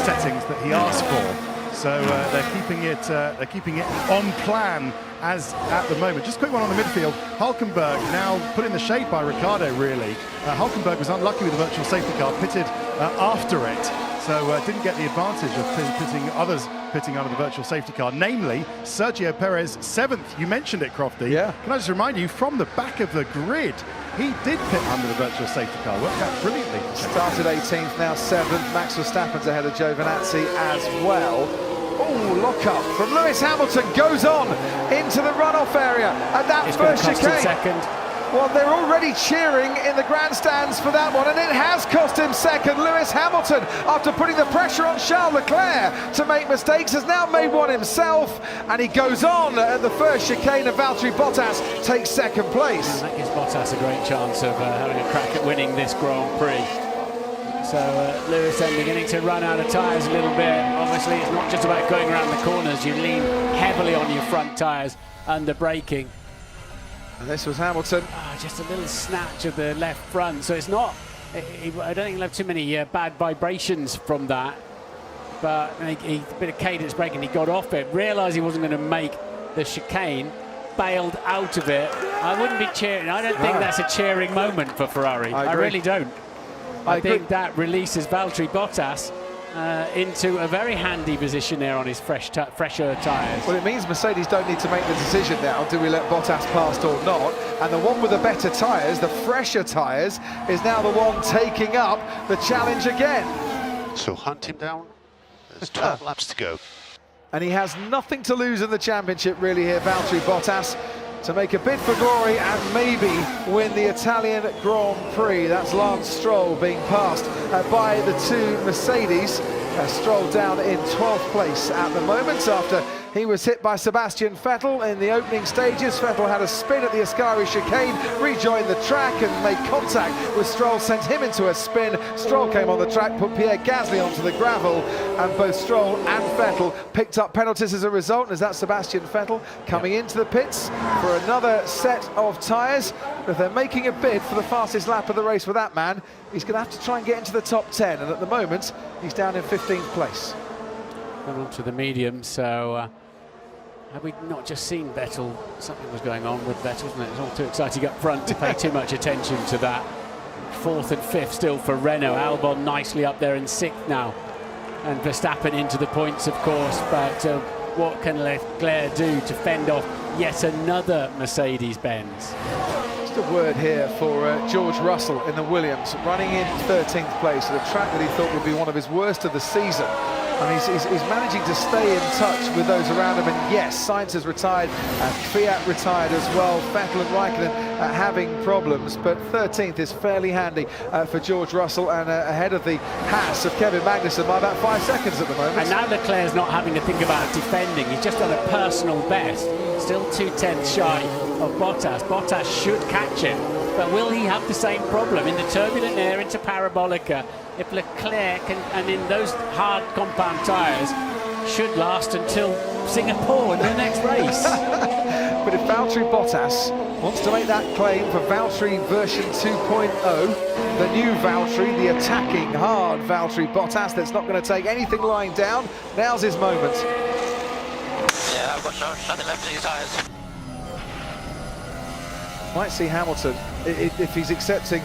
settings that he asked for. So they're keeping it on plan as at the moment. Just a quick one on the midfield. Hulkenberg now put in the shade by Ricciardo, really. Hulkenberg was unlucky with the virtual safety car, pitted after it, so didn't get the advantage of others pitting under the virtual safety car, namely Sergio Perez, 7th. You mentioned it, Crofty. Yeah. Can I just remind you, from the back of the grid, he did pit under the virtual safety car. Worked out brilliantly. Started 18th, now 7th. Max Verstappen's ahead of Giovinazzi as well. Oh, lock up from Lewis Hamilton, goes on into the runoff area at that It's first going to cost him chicane. second. Well, they're already cheering in the grandstands for that one, and it has cost him second. Lewis Hamilton, after putting the pressure on Charles Leclerc to make mistakes, has now made one himself, and he goes on at the first chicane, and Valtteri Bottas takes second place. And that gives Bottas a great chance of having a crack at winning this Grand Prix. So Lewis then beginning to run out of tyres a little bit. Obviously, it's not just about going around the corners. You lean heavily on your front tyres under braking. And this was Hamilton. Just a little snatch of the left front. So it's not, I don't think he'll have too many bad vibrations from that. But he a bit of cadence braking, he got off it, realised he wasn't going to make the chicane, bailed out of it. I wouldn't be cheering. I don't think that's a cheering moment for Ferrari. I really don't. I think that releases Valtteri Bottas into a very handy position there on his fresher tyres. Well, it means Mercedes don't need to make the decision now, do we let Bottas past or not? And the one with the better tyres, the fresher tyres, is now the one taking up the challenge again. So hunt him down. There's 12 laps to go. And he has nothing to lose in the championship, really, here, Valtteri Bottas, to make a bid for glory and maybe win the Italian Grand Prix. That's Lance Stroll being passed by the two Mercedes. Stroll down in 12th place at the moment after he was hit by Sebastian Vettel in the opening stages. Vettel had a spin at the Ascari chicane, rejoined the track and made contact with Stroll, sent him into a spin. Stroll came on the track, put Pierre Gasly onto the gravel, and both Stroll and Vettel picked up penalties as a result. And is that Sebastian Vettel coming into the pits for another set of tyres? But if they're making a bid for the fastest lap of the race with that man, he's going to have to try and get into the top 10. And at the moment, he's down in 15th place. Gone on to the medium, so have we not just seen Vettel? Something was going on with Vettel, wasn't it? It was all too exciting up front to pay too much attention to that. 4th and 5th still for Renault. Albon nicely up there in 6th now. And Verstappen into the points, of course, but what can Leclerc do to fend off yet another Mercedes-Benz? Just a word here for George Russell in the Williams, running in 13th place at a track that he thought would be one of his worst of the season. And he's managing to stay in touch with those around him. And yes, Sainz has retired, Fiat retired as well, Vettel and Raikkonen having problems, but 13th is fairly handy for George Russell, and ahead of the Haas of Kevin Magnussen by about 5 seconds at the moment. And now Leclerc's not having to think about defending, he's just done a personal best, still 2/10 shy of Bottas. Bottas should catch him, but will he have the same problem in the turbulent air into Parabolica? If Leclerc can, and in those hard compound tyres, should last until Singapore in the next race. But if Valtteri Bottas wants to make that claim for Valtteri version 2.0, the new Valtteri, the attacking hard Valtteri Bottas that's not going to take anything lying down, now's his moment. Yeah, I've got nothing left in his tyres. Might see Hamilton, if he's accepting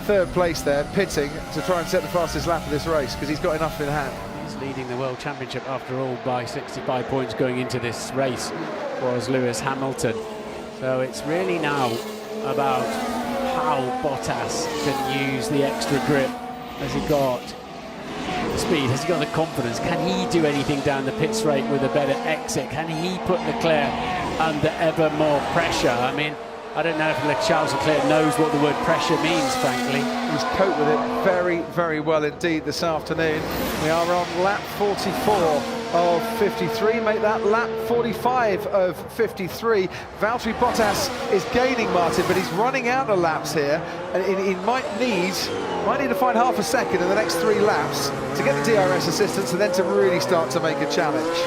3rd place there, pitting to try and set the fastest lap of this race, because he's got enough in hand. He's leading the World Championship after all by 65 points going into this race, was Lewis Hamilton. So it's really now about how Bottas can use the extra grip. Has he got the speed? Has he got the confidence? Can he do anything down the pit straight with a better exit? Can he put Leclerc under ever more pressure? I mean, I don't know if Charles Leclerc knows what the word pressure means, frankly. He's coped with it very, very well indeed this afternoon. We are on lap 44 of 53, make that lap 45 of 53. Valtteri Bottas is gaining, Martin, but he's running out of laps here, and he might need to find half a second in the next 3 laps to get the DRS assistance and then to really start to make a challenge.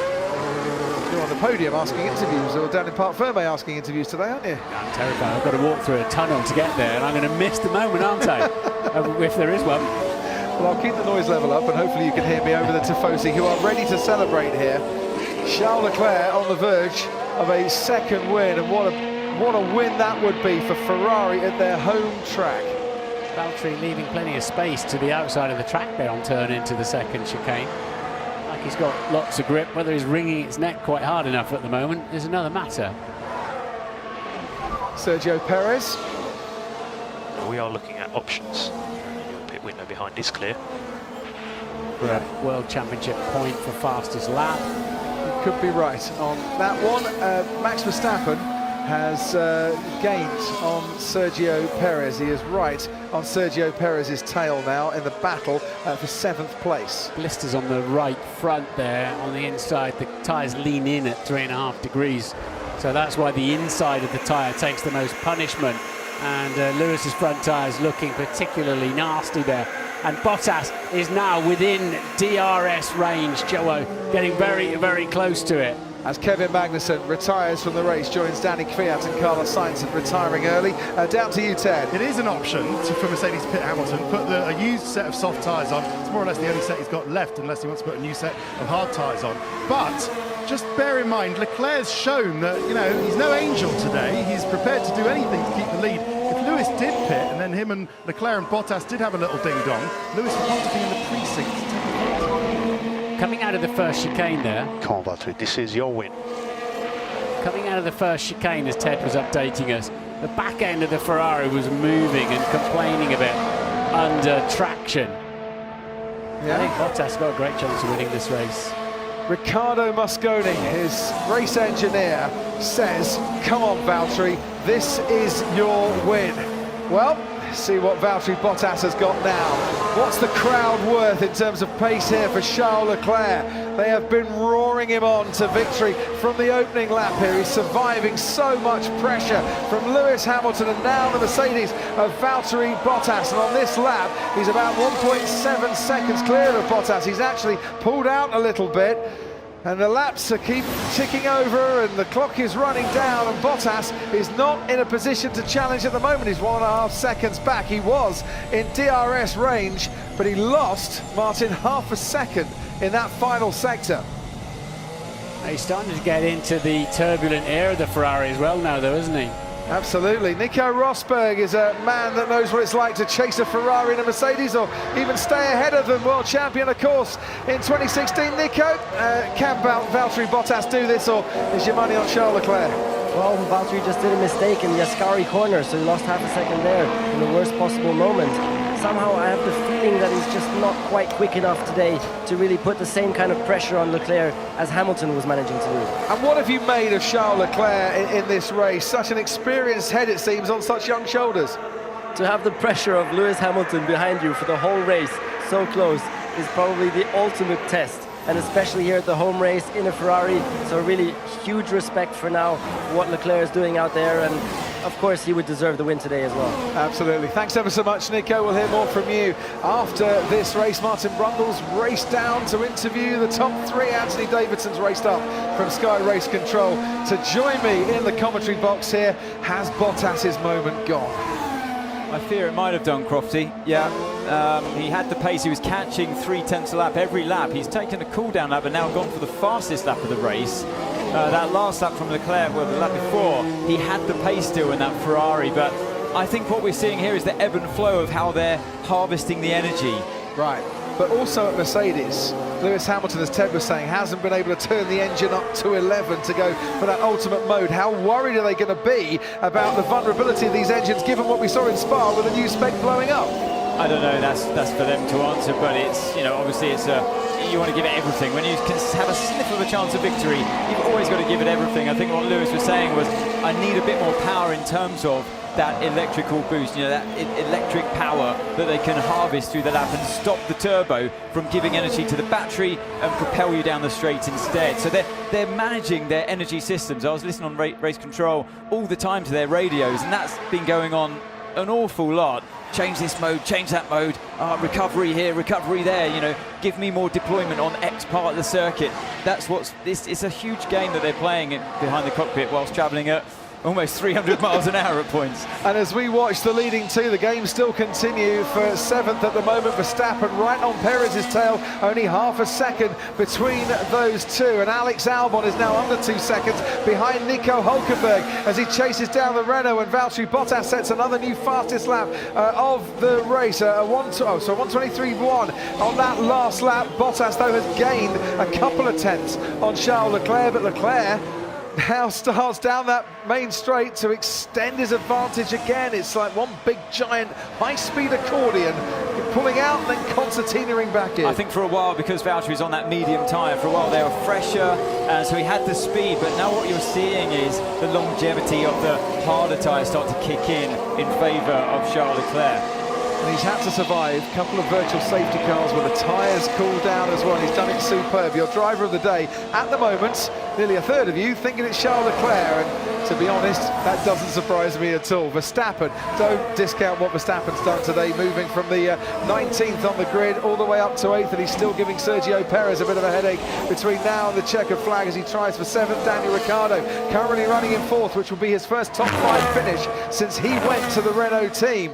You're on the podium asking interviews, or down in Parc Ferme asking interviews today, aren't you? I'm terrified. I've got to walk through a tunnel to get there, and I'm going to miss the moment, aren't I? If there is one. Well, I'll keep the noise level up, and hopefully you can hear me over the Tifosi, who are ready to celebrate here. Charles Leclerc on the verge of a 2nd win, and what a win that would be for Ferrari at their home track. Valtteri leaving plenty of space to the outside of the track there on turn into the 2nd chicane. Like he's got lots of grip. Whether he's wringing its neck quite hard enough at the moment is another matter. Sergio Perez. We are looking at options. Your pit window behind is clear. For a World Championship point for fastest lap. You could be right on that one. Max Verstappen has gained on Sergio Perez. He is right on Sergio Perez's tail now in the battle for 7th place. Blisters on the right front there. On the inside, the tyres lean in at 3.5 degrees. So that's why the inside of the tyre takes the most punishment. And Lewis's front tyre is looking particularly nasty there. And Bottas is now within DRS range. Joe, getting very, very close to it. As Kevin Magnussen retires from the race, joins Danny Kvyat and Carlos Sainz retiring early. Down to you, Ted. It is an option for Mercedes pit Hamilton. Put a used set of soft tyres on. It's more or less the only set he's got left, unless he wants to put a new set of hard tyres on. But just bear in mind, Leclerc's shown that, you know, he's no angel today. He's prepared to do anything to keep the lead. If Lewis did pit, and then him and Leclerc and Bottas did have a little ding-dong, Lewis would want to be in the precincts. Coming out of the first chicane there. Come on, Valtteri, this is your win. Coming out of the first chicane, as Ted was updating us, the back end of the Ferrari was moving and complaining a bit under traction. Yeah. I think Bottas got a great chance of winning this race. Riccardo Mosconi, his race engineer, says, come on, Valtteri, this is your win. Well, see what Valtteri Bottas has got now. What's the crowd worth in terms of pace here for Charles Leclerc? They have been roaring him on to victory from the opening lap here. He's surviving so much pressure from Lewis Hamilton, and now the Mercedes of Valtteri Bottas. And on this lap, he's about 1.7 seconds clear of Bottas. He's actually pulled out a little bit. And the laps are keep ticking over and the clock is running down, and Bottas is not in a position to challenge at the moment. He's 1.5 seconds back. He was in DRS range, but he lost, Martin, half a second in that final sector. He's starting to get into the turbulent air of the Ferrari as well now, though, isn't he? Absolutely. Nico Rosberg is a man that knows what it's like to chase a Ferrari and a Mercedes, or even stay ahead of them. World champion, of course, in 2016. Nico, can Valtteri Bottas do this, or is your money on Charles Leclerc? Well, Valtteri just did a mistake in the Ascari corner, so he lost half a second there in the worst possible moment. Somehow I have the feeling that he's just not quite quick enough today to really put the same kind of pressure on Leclerc as Hamilton was managing to do. And what have you made of Charles Leclerc in this race? Such an experienced head, it seems, on such young shoulders. To have the pressure of Lewis Hamilton behind you for the whole race, so close, is probably the ultimate test. And especially here at the home race in a Ferrari. So really huge respect for now what Leclerc is doing out there, and of course he would deserve the win today as well. Absolutely. Thanks ever so much, Nico. We'll hear more from you after this race. Martin Brundle's raced down to interview the top three. Anthony Davidson's raced up from Sky Race Control to join me in the commentary box here. Has Bottas's moment gone? I fear it might have done, Crofty. Yeah, he had the pace. He was catching 3/10 a lap every lap. He's taken a cool-down lap and now gone for the fastest lap of the race. That last lap from Leclerc, well, the lap before, he had the pace still in that Ferrari. But I think what we're seeing here is the ebb and flow of how they're harvesting the energy. Right. But also at Mercedes, Lewis Hamilton, as Ted was saying, hasn't been able to turn the engine up to 11 to go for that ultimate mode. How worried are they going to be about the vulnerability of these engines, given what we saw in Spa with the new spec blowing up? I don't know, that's for them to answer, but it's, you know, obviously it's you want to give it everything. When you can have a sniff of a chance of victory, you've always got to give it everything. I think what Lewis was saying was, I need a bit more power in terms of that electrical boost, you know, that electric power that they can harvest through the lap and stop the turbo from giving energy to the battery and propel you down the straight instead. So they're managing their energy systems. I was listening on race control all the time to their radios, and that's been going on an awful lot. Change this mode, change that mode, recovery here, recovery there, you know, give me more deployment on X part of the circuit. That's what's this. It's a huge game that they're playing behind the cockpit whilst travelling at almost 300 miles an hour at points. And as we watch the leading two, the games still continue. For 7th at the moment, Verstappen right on Perez's tail, only half a second between those two. And Alex Albon is now under 2 seconds behind Nico Hülkenberg as he chases down the Renault, and Valtteri Bottas sets another new fastest lap of the race. 1:23.1 on that last lap. Bottas, though, has gained a couple of tenths on Charles Leclerc, but Leclerc now starts down that main straight to extend his advantage again. It's like one big giant high-speed accordion, pulling out and then concertinaing back in. I think for a while, because Valtteri's on that medium tyre, for a while they were fresher, so he had the speed, but now what you're seeing is the longevity of the harder tyres start to kick in favour of Charles Leclerc. And he's had to survive a couple of virtual safety cars where the tyres cooled down as well. He's done it superb. Your driver of the day at the moment, nearly a third of you thinking it's Charles Leclerc, and to be honest, that doesn't surprise me at all. Verstappen, don't discount what Verstappen's done today, moving from the 19th on the grid all the way up to 8th, and he's still giving Sergio Perez a bit of a headache between now and the checkered flag as he tries for 7th. Daniel Ricciardo currently running in 4th, which will be his first top 5 finish since he went to the Renault team.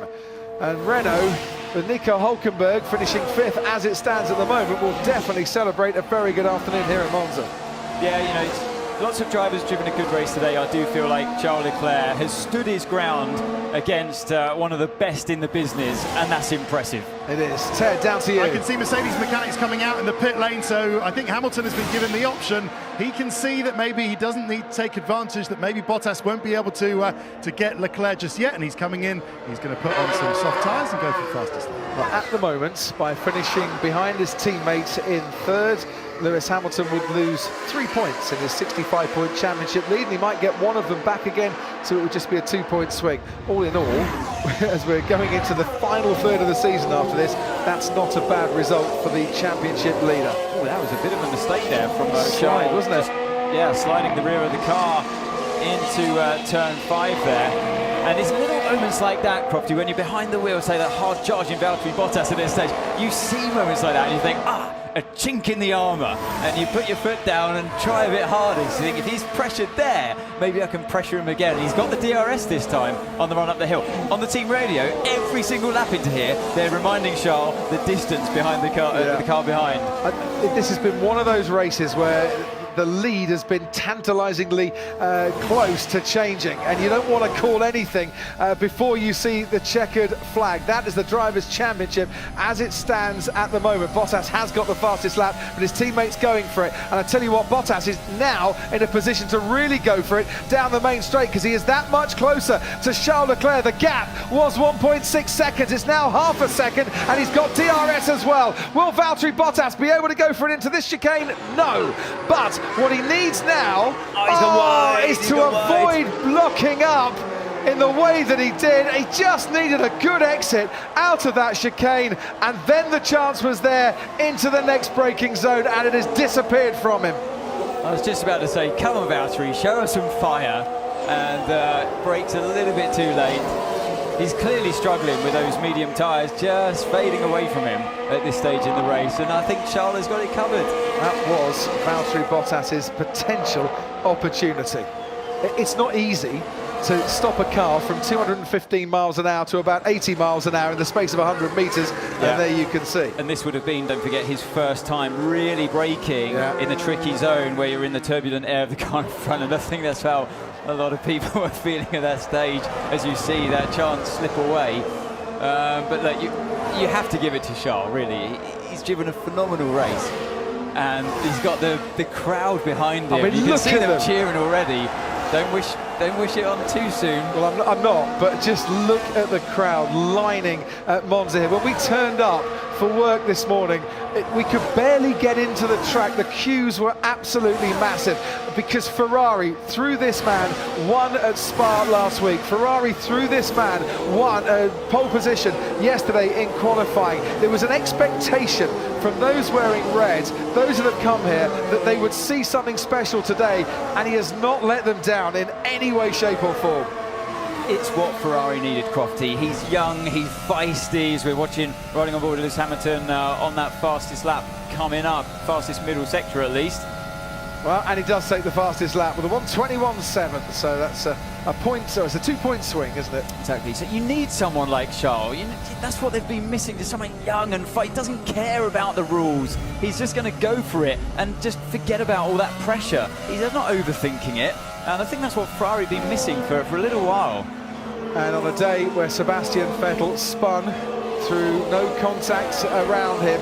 And Renault, with Nico Hülkenberg finishing 5th as it stands at the moment, will definitely celebrate a very good afternoon here at Monza. Yeah, you know, lots of drivers driven a good race today. I do feel like Charles Leclerc has stood his ground against one of the best in the business, and that's impressive. It is. Ted, down to you. I can see Mercedes mechanics coming out in the pit lane, so I think Hamilton has been given the option. He can see that maybe he doesn't need to take advantage, that maybe Bottas won't be able to get Leclerc just yet, and he's coming in. He's going to put on some soft tyres and go for the fastest lap. Well, at the moment, by finishing behind his teammates in 3rd, Lewis Hamilton would lose 3 points in his 65-point championship lead, and he might get one of them back again, so it would just be a 2-point swing. All in all, as we're going into the final third of the season after this, that's not a bad result for the championship leader. Oh, that was a bit of a mistake there from Slide, wasn't it? Yeah, sliding the rear of the car into turn 5 there. And it's little moments like that, Crofty, when you're behind the wheel, say that hard charging Valtteri Bottas at this stage, you see moments like that and you think, a chink in the armour, and you put your foot down and try a bit harder. So you think, if he's pressured there, maybe I can pressure him again. He's got the DRS this time on the run up the hill. On the team radio, every single lap into here, they're reminding Charles the distance behind the car behind. This has been one of those races where the lead has been tantalisingly close to changing, and you don't want to call anything before you see the checkered flag. That is the Drivers' Championship as it stands at the moment. Bottas has got the fastest lap, but his teammate's going for it, and I tell you what, Bottas is now in a position to really go for it down the main straight, because he is that much closer to Charles Leclerc. The gap was 1.6 seconds, it's now half a second, and he's got DRS as well. Will Valtteri Bottas be able to go for it into this chicane? No, but what he needs now is to avoid blocking up in the way that he did. He just needed a good exit out of that chicane, and then the chance was there into the next braking zone, and it has disappeared from him. I was just about to say, come on Valtteri, show us some fire, and brakes a little bit too late. He's clearly struggling with those medium tyres, just fading away from him at this stage in the race, and I think Charles has got it covered. That was Valtteri Bottas's potential opportunity. It's not easy to stop a car from 215 miles an hour to about 80 miles an hour in the space of 100 metres, and there you can see. And this would have been, don't forget, his first time really braking in the tricky zone where you're in the turbulent air of the car in front, and I think that's how a lot of people were feeling at that stage as you see that chance slip away. But look, you have to give it to Charles, really. He's driven a phenomenal race, and he's got the crowd behind him. I mean, you can see them them cheering already. Don't wish it on too soon. Well, I'm not, but just look at the crowd lining at Monza here. When we turned up for work this morning, we could barely get into the track. The queues were absolutely massive, because Ferrari, through this man, won at Spa last week. Ferrari, through this man, won a pole position yesterday in qualifying. There was an expectation from those wearing red, those that have come here, that they would see something special today, and he has not let them down in any way, shape or form. It's what Ferrari needed, Crofty. He's young, he's feisty, as we're watching riding on board Lewis Hamilton on that fastest lap coming up, fastest middle sector at least. Well, and he does take the fastest lap with a 1:21.7, so that's a point, so it's a 2-point swing, isn't it? Exactly, so you need someone like Charles. That's what they've been missing, just someone young and fight, doesn't care about the rules. He's just going to go for it and just forget about all that pressure. He's not overthinking it, and I think that's what Ferrari have been missing for a little while. And on a day where Sebastian Vettel spun through no contact around him,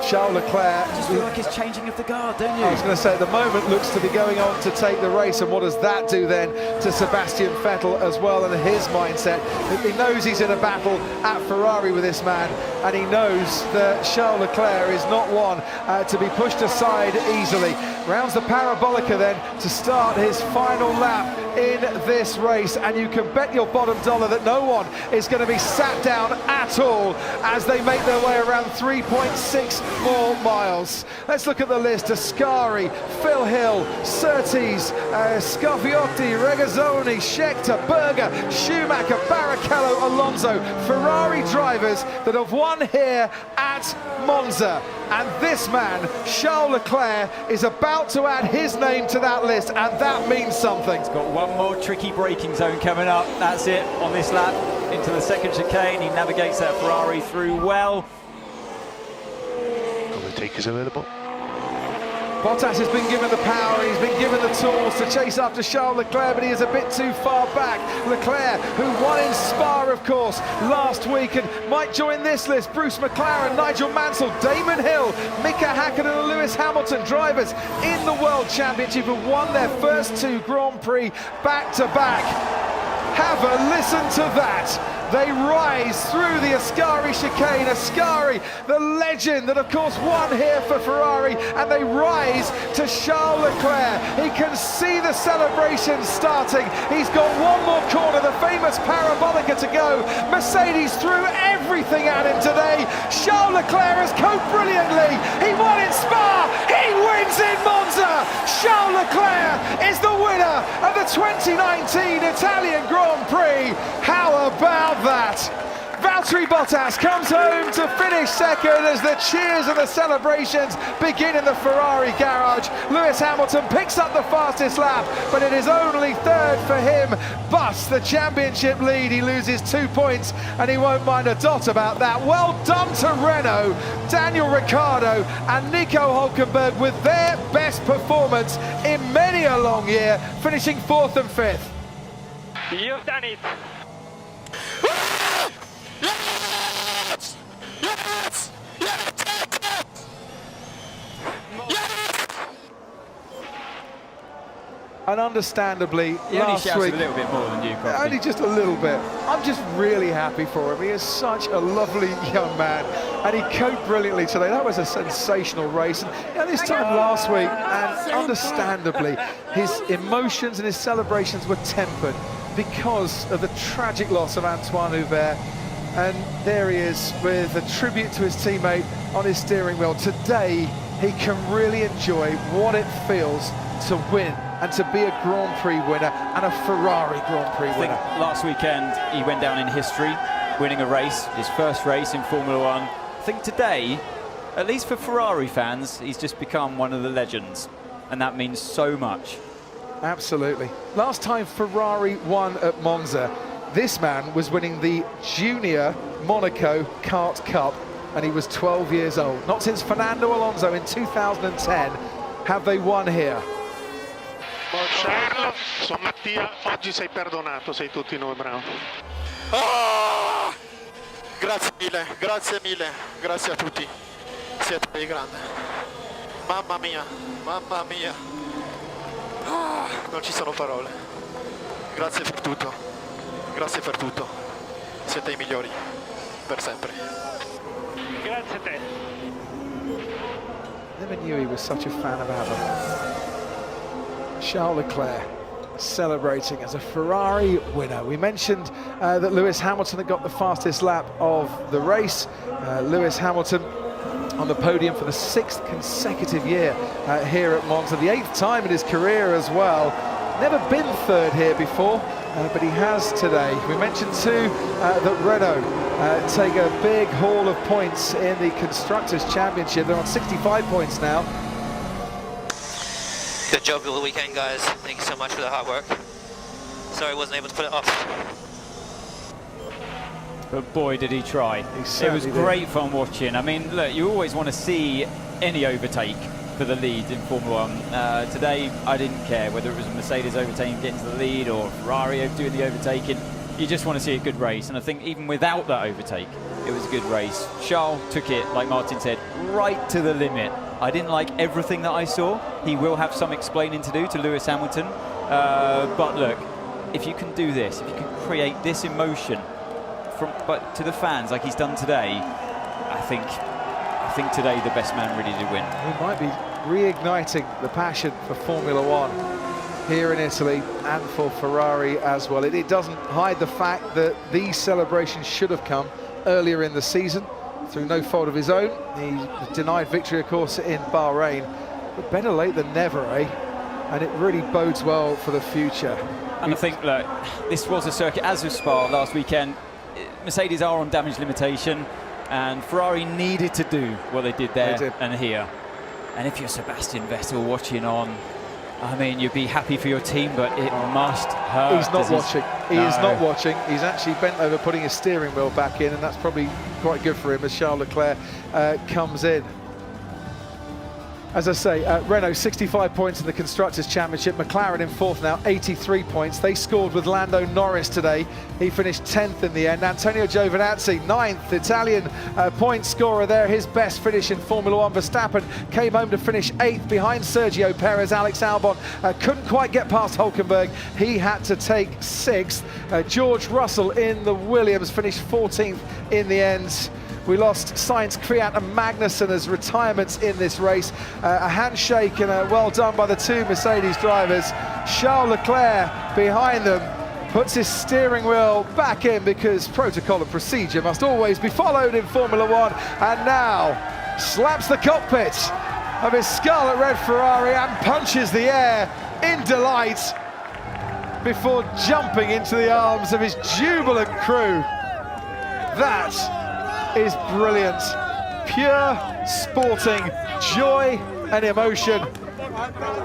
Charles Leclerc... I just feel like it's changing of the guard, don't you? I was going to say, at the moment, looks to be going on to take the race, and what does that do then to Sebastian Vettel as well, and his mindset? He knows he's in a battle at Ferrari with this man, and he knows that Charles Leclerc is not one to be pushed aside easily. Rounds the parabolica then to start his final lap in this race, and you can bet your bottom dollar that no one is going to be sat down at all as they make their way around 3.6 more miles. Let's look at the list. Ascari, Phil Hill, Surtees, Scarfiotti, Regazzoni, Scheckter, Berger, Schumacher, Barrichello, Alonso. Ferrari drivers that have won here at Monza. And this man, Charles Leclerc, is about to add his name to that list, and that means something. He's got one more tricky braking zone coming up. That's it on this lap into the second chicane. He navigates that Ferrari through well. Overtakers available. Bottas has been given the power, he's been given the tools to chase after Charles Leclerc, but he is a bit too far back. Leclerc, who won in Spa, of course, last week, and might join this list. Bruce McLaren, Nigel Mansell, Damon Hill, Mika Häkkinen and Lewis Hamilton, drivers in the World Championship, who won their first 2 Grand Prix back-to-back. Have a listen to that. They rise through the Ascari chicane. Ascari, the legend that of course won here for Ferrari, and they rise to Charles Leclerc. He can see the celebration starting. He's got one more corner, the famous parabolica to go. Mercedes threw everything at him today. Charles Leclerc has coped brilliantly. He won in Spa, he wins in Monza. Charles Leclerc is the winner of the 2019 Italian Grand Prix. How about that? Valtteri Bottas comes home to finish second as the cheers and the celebrations begin in the Ferrari garage. Lewis Hamilton picks up the fastest lap, but it is only third for him. Busts the championship lead. He loses 2 points and he won't mind a dot about that. Well done to Renault, Daniel Ricciardo and Nico Hülkenberg with their best performance in many a long year, finishing 4th and 5th. You've done it. Yes! Yes! Yes! And understandably, He only last shouted week, a little bit more than you, probably. only just a little bit. I'm just really happy for him. He is such a lovely young man, and he coped brilliantly today. That was a sensational race. And you know, this time last week, and understandably, his emotions and his celebrations were tempered because of the tragic loss of Antoine Hubert. And there he is with a tribute to his teammate on his steering wheel. Today, he can really enjoy what it feels to win and to be a Grand Prix winner and a Ferrari Grand Prix winner. I think last weekend he went down in history, winning a race, his first race in Formula One. I think today, at least for Ferrari fans, he's just become one of the legends, and that means so much. Absolutely. Last time Ferrari won at Monza, this man was winning the Junior Monaco Kart Cup, and he was 12 years old. Not since Fernando Alonso in 2010 have they won here. Charles, sono Mattia, oggi sei perdonato, sei tutti noi, bravo. Grazie mille, grazie a tutti. Siete dei grandi. Mamma mia, mamma mia. Non ci sono parole. Grazie per tutto. Siete i migliori, per sempre. Grazie a te. Never knew he was such a fan of ABBA. Charles Leclerc celebrating as a Ferrari winner. We mentioned that Lewis Hamilton had got the fastest lap of the race. Lewis Hamilton on the podium for the 6th consecutive year here at Monza, the 8th time in his career as well. Never been third here before, but he has today. We mentioned too that Renault take a big haul of points in the Constructors' Championship. They're on 65 points now. Good job all the weekend, guys. Thank you so much for the hard work. Sorry I wasn't able to put it off. But boy, did he try. It was great fun watching. I mean, look, you always want to see any overtake for the lead in Formula One. Today, I didn't care whether it was a Mercedes overtaking, getting to the lead, or Ferrari doing the overtaking. You just want to see a good race. And I think even without that overtake, it was a good race. Charles took it, like Martin said, right to the limit. I didn't like everything that I saw. He will have some explaining to do to Lewis Hamilton. But look, if you can do this, if you can create this emotion but to the fans like he's done today, I think today the best man really did win. He might be reigniting the passion for Formula One here in Italy and for Ferrari as well. It doesn't hide the fact that these celebrations should have come earlier in the season through no fault of his own. He denied victory, of course, in Bahrain, but better late than never, eh? And it really bodes well for the future. And I think, look, this was a circuit, as was Spa last weekend. Mercedes are on damage limitation, and Ferrari needed to do what they did there and here. And if you're Sebastian Vettel watching on, I mean, you'd be happy for your team, but it must hurt. He's not watching. He is not watching. He's actually bent over putting his steering wheel back in, and that's probably quite good for him as Charles Leclerc comes in. As I say, Renault 65 points in the Constructors' Championship. McLaren in 4th now, 83 points. They scored with Lando Norris today. He finished 10th in the end. Antonio Giovinazzi, 9th, Italian point scorer there. His best finish in Formula One. Verstappen came home to finish 8th behind Sergio Perez. Alex Albon couldn't quite get past Hülkenberg. He had to take 6th. George Russell in the Williams finished 14th in the end. We lost Sainz, Kvyat and Magnussen as retirements in this race. A handshake and a well done by the two Mercedes drivers. Charles Leclerc behind them puts his steering wheel back in because protocol and procedure must always be followed in Formula One. And now slaps the cockpit of his scarlet red Ferrari and punches the air in delight before jumping into the arms of his jubilant crew. That is brilliant. Pure sporting joy and emotion.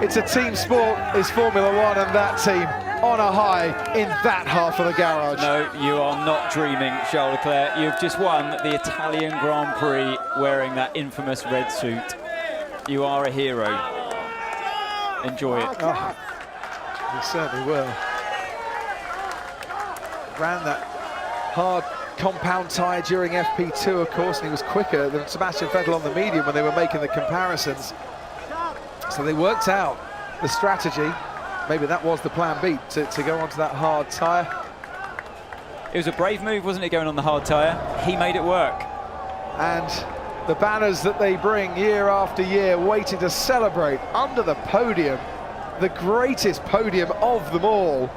It's a team sport, it's Formula One, and that team on a high in that half of the garage. No, you are not dreaming, Charles Leclerc. You've just won the Italian Grand Prix wearing that infamous red suit. You are a hero. Enjoy it. Oh, you certainly will. Ran that hard compound tyre during FP2, of course, and he was quicker than Sebastian Vettel on the medium when they were making the comparisons. So they worked out the strategy. Maybe that was the plan B, to go onto that hard tyre. It was a brave move, wasn't it, going on the hard tyre? He made it work. And the banners that they bring year after year, waiting to celebrate under the podium, the greatest podium of them all.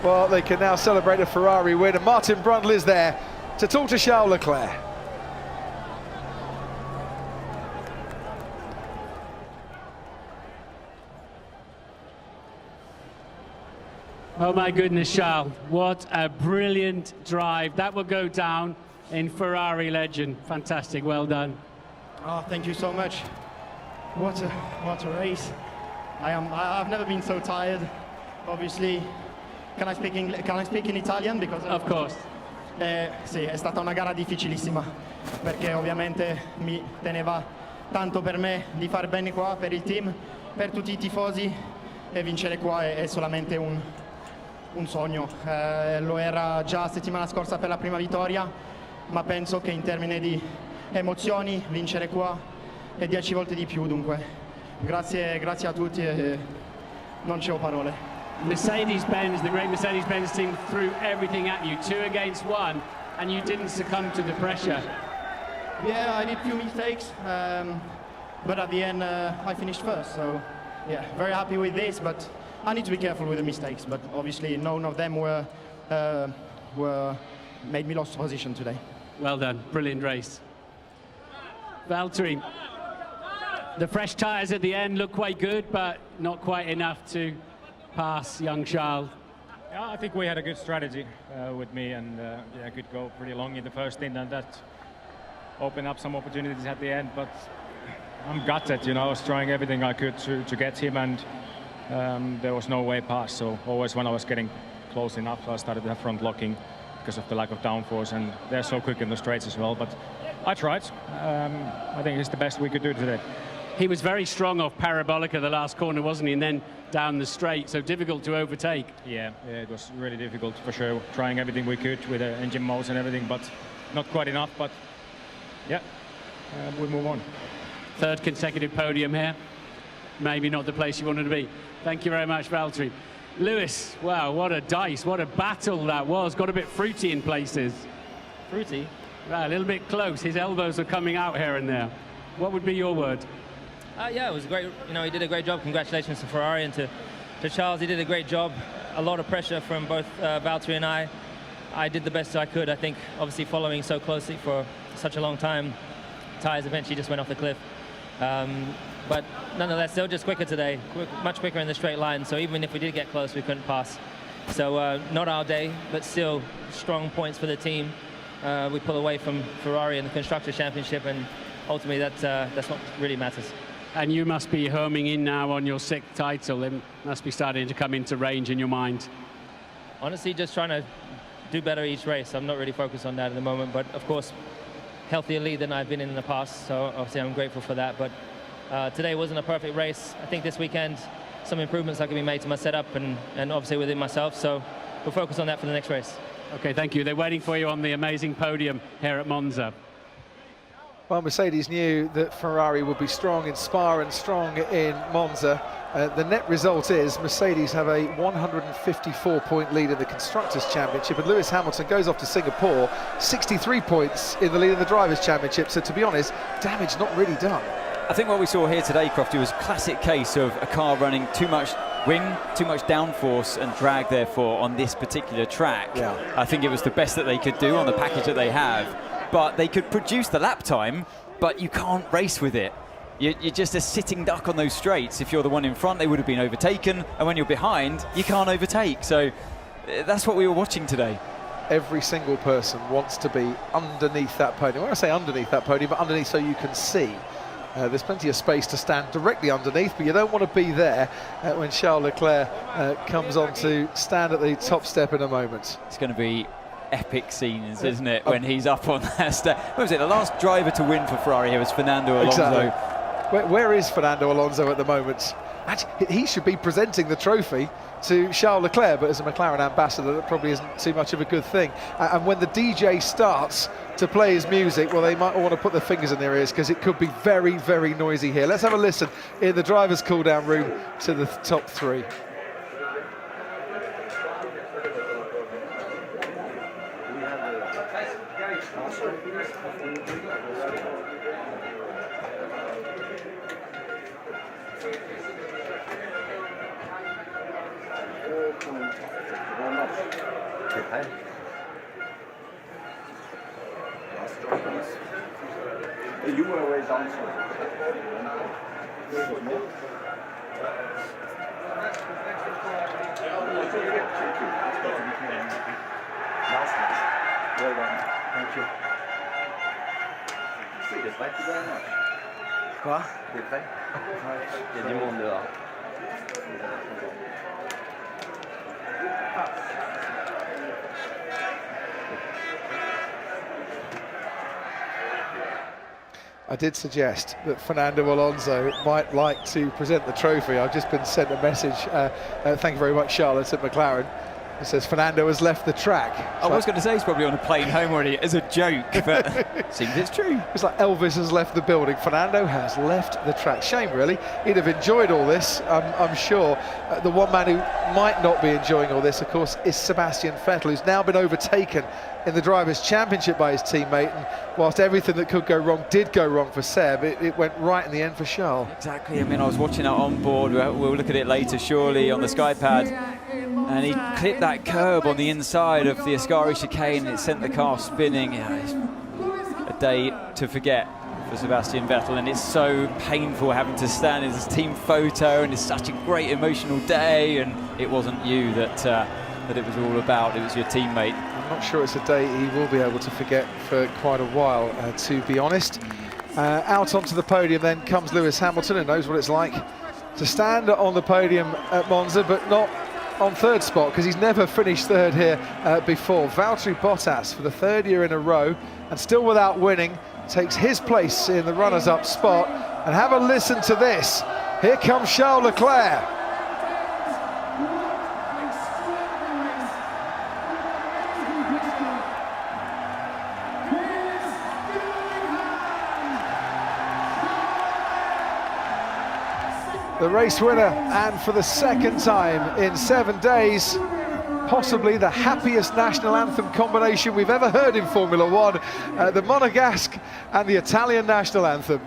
Well, they can now celebrate a Ferrari win, and Martin Brundle is there to talk to Charles Leclerc. Oh my goodness, Charles, what a brilliant drive. That will go down in Ferrari legend. Fantastic, well done. Oh, thank you so much. What a race. I've never been so tired. Obviously, can I speak in Italian? Because of course. Sì, è stata una gara difficilissima, perché ovviamente mi teneva tanto per me di far bene qua, per il team, per tutti I tifosi, e vincere qua è solamente un sogno. Lo era già settimana scorsa per la prima vittoria, ma penso che in termini di emozioni vincere qua è 10 volte di più, dunque grazie a tutti e non c'ho parole. Mercedes-Benz, the great Mercedes-Benz team, threw everything at you, 2 against 1, and you didn't succumb to the pressure. Yeah, I did a few mistakes, but at the end I finished first, so yeah, very happy with this, but I need to be careful with the mistakes, but obviously none of them were made me lost position today. Well done, brilliant race. Valtteri, the fresh tyres at the end look quite good, but not quite enough to pass young Charles. Yeah, I think we had a good strategy with me, and yeah, I could go pretty long in the first stint, and that opened up some opportunities at the end, but I'm gutted, you know. I was trying everything I could to get him, and there was no way past. So always when I was getting close enough, I started to have front locking because of the lack of downforce, and they're so quick in the straights as well. But I tried. I think it's the best we could do today. He was very strong off Parabolica the last corner, wasn't he? And then down the straight, so difficult to overtake. Yeah, it was really difficult for sure. Trying everything we could with the engine modes and everything, but not quite enough. But yeah, we move on. 3rd consecutive podium here. Maybe not the place you wanted to be. Thank you very much, Valtteri. Lewis, wow, what a dice, what a battle that was. Got a bit fruity in places. Fruity? Right, a little bit close. His elbows are coming out here and there. What would be your word? Yeah, it was great. You know, he did a great job. Congratulations to Ferrari and to Charles. He did a great job. A lot of pressure from both Valtteri and I. I did the best I could. I think, obviously, following so closely for such a long time, tyres eventually just went off the cliff. But nonetheless, they were just quicker today, much quicker in the straight line. So even if we did get close, we couldn't pass. So not our day, but still strong points for the team. We pull away from Ferrari in the Constructors' Championship, and ultimately that's what really matters. And you must be homing in now on your 6th title. It must be starting to come into range in your mind. Honestly, just trying to do better each race. I'm not really focused on that at the moment, but of course, healthier lead than I've been in the past, so obviously I'm grateful for that. But today wasn't a perfect race. I think this weekend, some improvements are going to be made to my setup and obviously within myself, so we'll focus on that for the next race. Okay, thank you. They're waiting for you on the amazing podium here at Monza. Well, Mercedes knew that Ferrari would be strong in Spa and strong in Monza. The net result is Mercedes have a 154-point lead in the Constructors' Championship, and Lewis Hamilton goes off to Singapore, 63 points in the lead in the Drivers' Championship. So, to be honest, damage not really done. I think what we saw here today, Crofty, was a classic case of a car running too much wing, too much downforce and drag, therefore, on this particular track. Yeah. I think it was the best that they could do on the package that they have. But they could produce the lap time, but you can't race with it. You're just a sitting duck on those straights. If you're the one in front, they would have been overtaken. And when you're behind, you can't overtake. So that's what we were watching today. every single person wants to be underneath that podium. When I say underneath that podium, but underneath so you can see. There's plenty of space to stand directly underneath, but you don't want to be there when Charles Leclerc comes on to stand at the top step in a moment. It's going to be epic scenes, isn't it, when he's up on that step. What was it? The last driver to win for Ferrari here was Fernando Alonso. Exactly. Where is Fernando Alonso at the moment? Actually, he should be presenting the trophy to Charles Leclerc, but as a McLaren ambassador, that probably isn't too much of a good thing. And when the DJ starts to play his music, well, they might all want to put their fingers in their ears because it could be very, very noisy here. Let's have a listen in the driver's cool-down room to the top three. You were way down. Well done. Thank you. Thank you very much. Quoi? Des prêts? Il y a du monde dehors. I did suggest that Fernando Alonso might like to present the trophy. I've just been sent a message. Thank you very much, Charlotte at McLaren. It says Fernando has left the track. I was going to say he's probably on a plane home already as a joke, but seems it's true. It's like Elvis has left the building. Fernando has left the track. Shame, really. He'd have enjoyed all this, I'm sure. The one man who might not be enjoying all this, of course, is Sebastian Vettel, who's now been overtaken in the Drivers' Championship by his teammate. And whilst everything that could go wrong did go wrong for Seb, it went right in the end for Charles. Exactly. I mean, I was watching it on board. We'll look at it later, surely, on the SkyPad. And he clipped that curb on the inside of the Ascari chicane and it sent the car spinning. Yeah, it's a day to forget for Sebastian Vettel, and it's so painful having to stand in his team photo, and it's such a great emotional day, and it wasn't you that it was all about, it was your teammate. I'm not sure it's a day he will be able to forget for quite a while, to be honest. Out onto the podium then comes Lewis Hamilton, who knows what it's like to stand on the podium at Monza, but not on third spot, because he's never finished third here before. Valtteri Bottas, for the third year in a row, and still without winning, takes his place in the runners-up spot. And have a listen to this. Here comes Charles Leclerc. The race winner, and for the second time in 7 days, possibly the happiest national anthem combination we've ever heard in Formula One, the Monegasque and the Italian national anthem.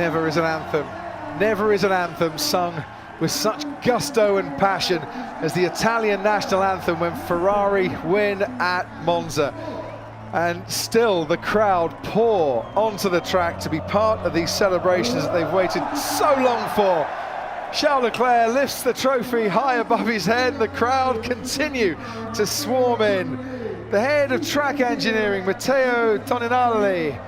Never is an anthem sung with such gusto and passion as the Italian national anthem when Ferrari win at Monza. And still the crowd pour onto the track to be part of these celebrations that they've waited so long for. Charles Leclerc lifts the trophy high above his head. The crowd continue to swarm in. The head of track engineering, Matteo Toninelli,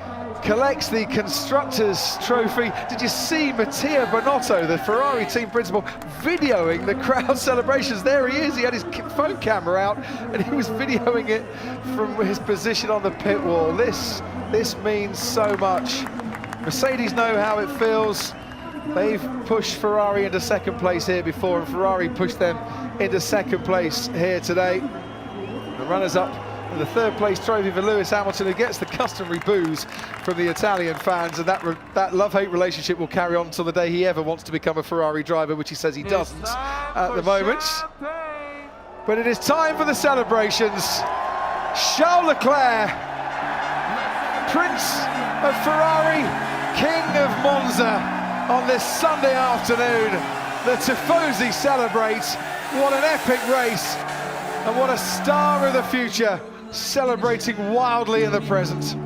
collects the Constructors' Trophy. Did you see Mattia Bonotto, the Ferrari team principal, videoing the crowd celebrations? There he is, he had his phone camera out and he was videoing it from his position on the pit wall. This means so much. Mercedes know how it feels. They've pushed Ferrari into second place here before, and Ferrari pushed them into second place here today. The runners-up and the third place trophy for Lewis Hamilton, who gets the customary boos from the Italian fans, and that love-hate relationship will carry on until the day he ever wants to become a Ferrari driver, which he says he doesn't at the moment. But it is time for the celebrations. Charles Leclerc, Prince of Ferrari, King of Monza, on this Sunday afternoon. The Tifosi celebrate. What an epic race, and what a star of the future, celebrating wildly in the present.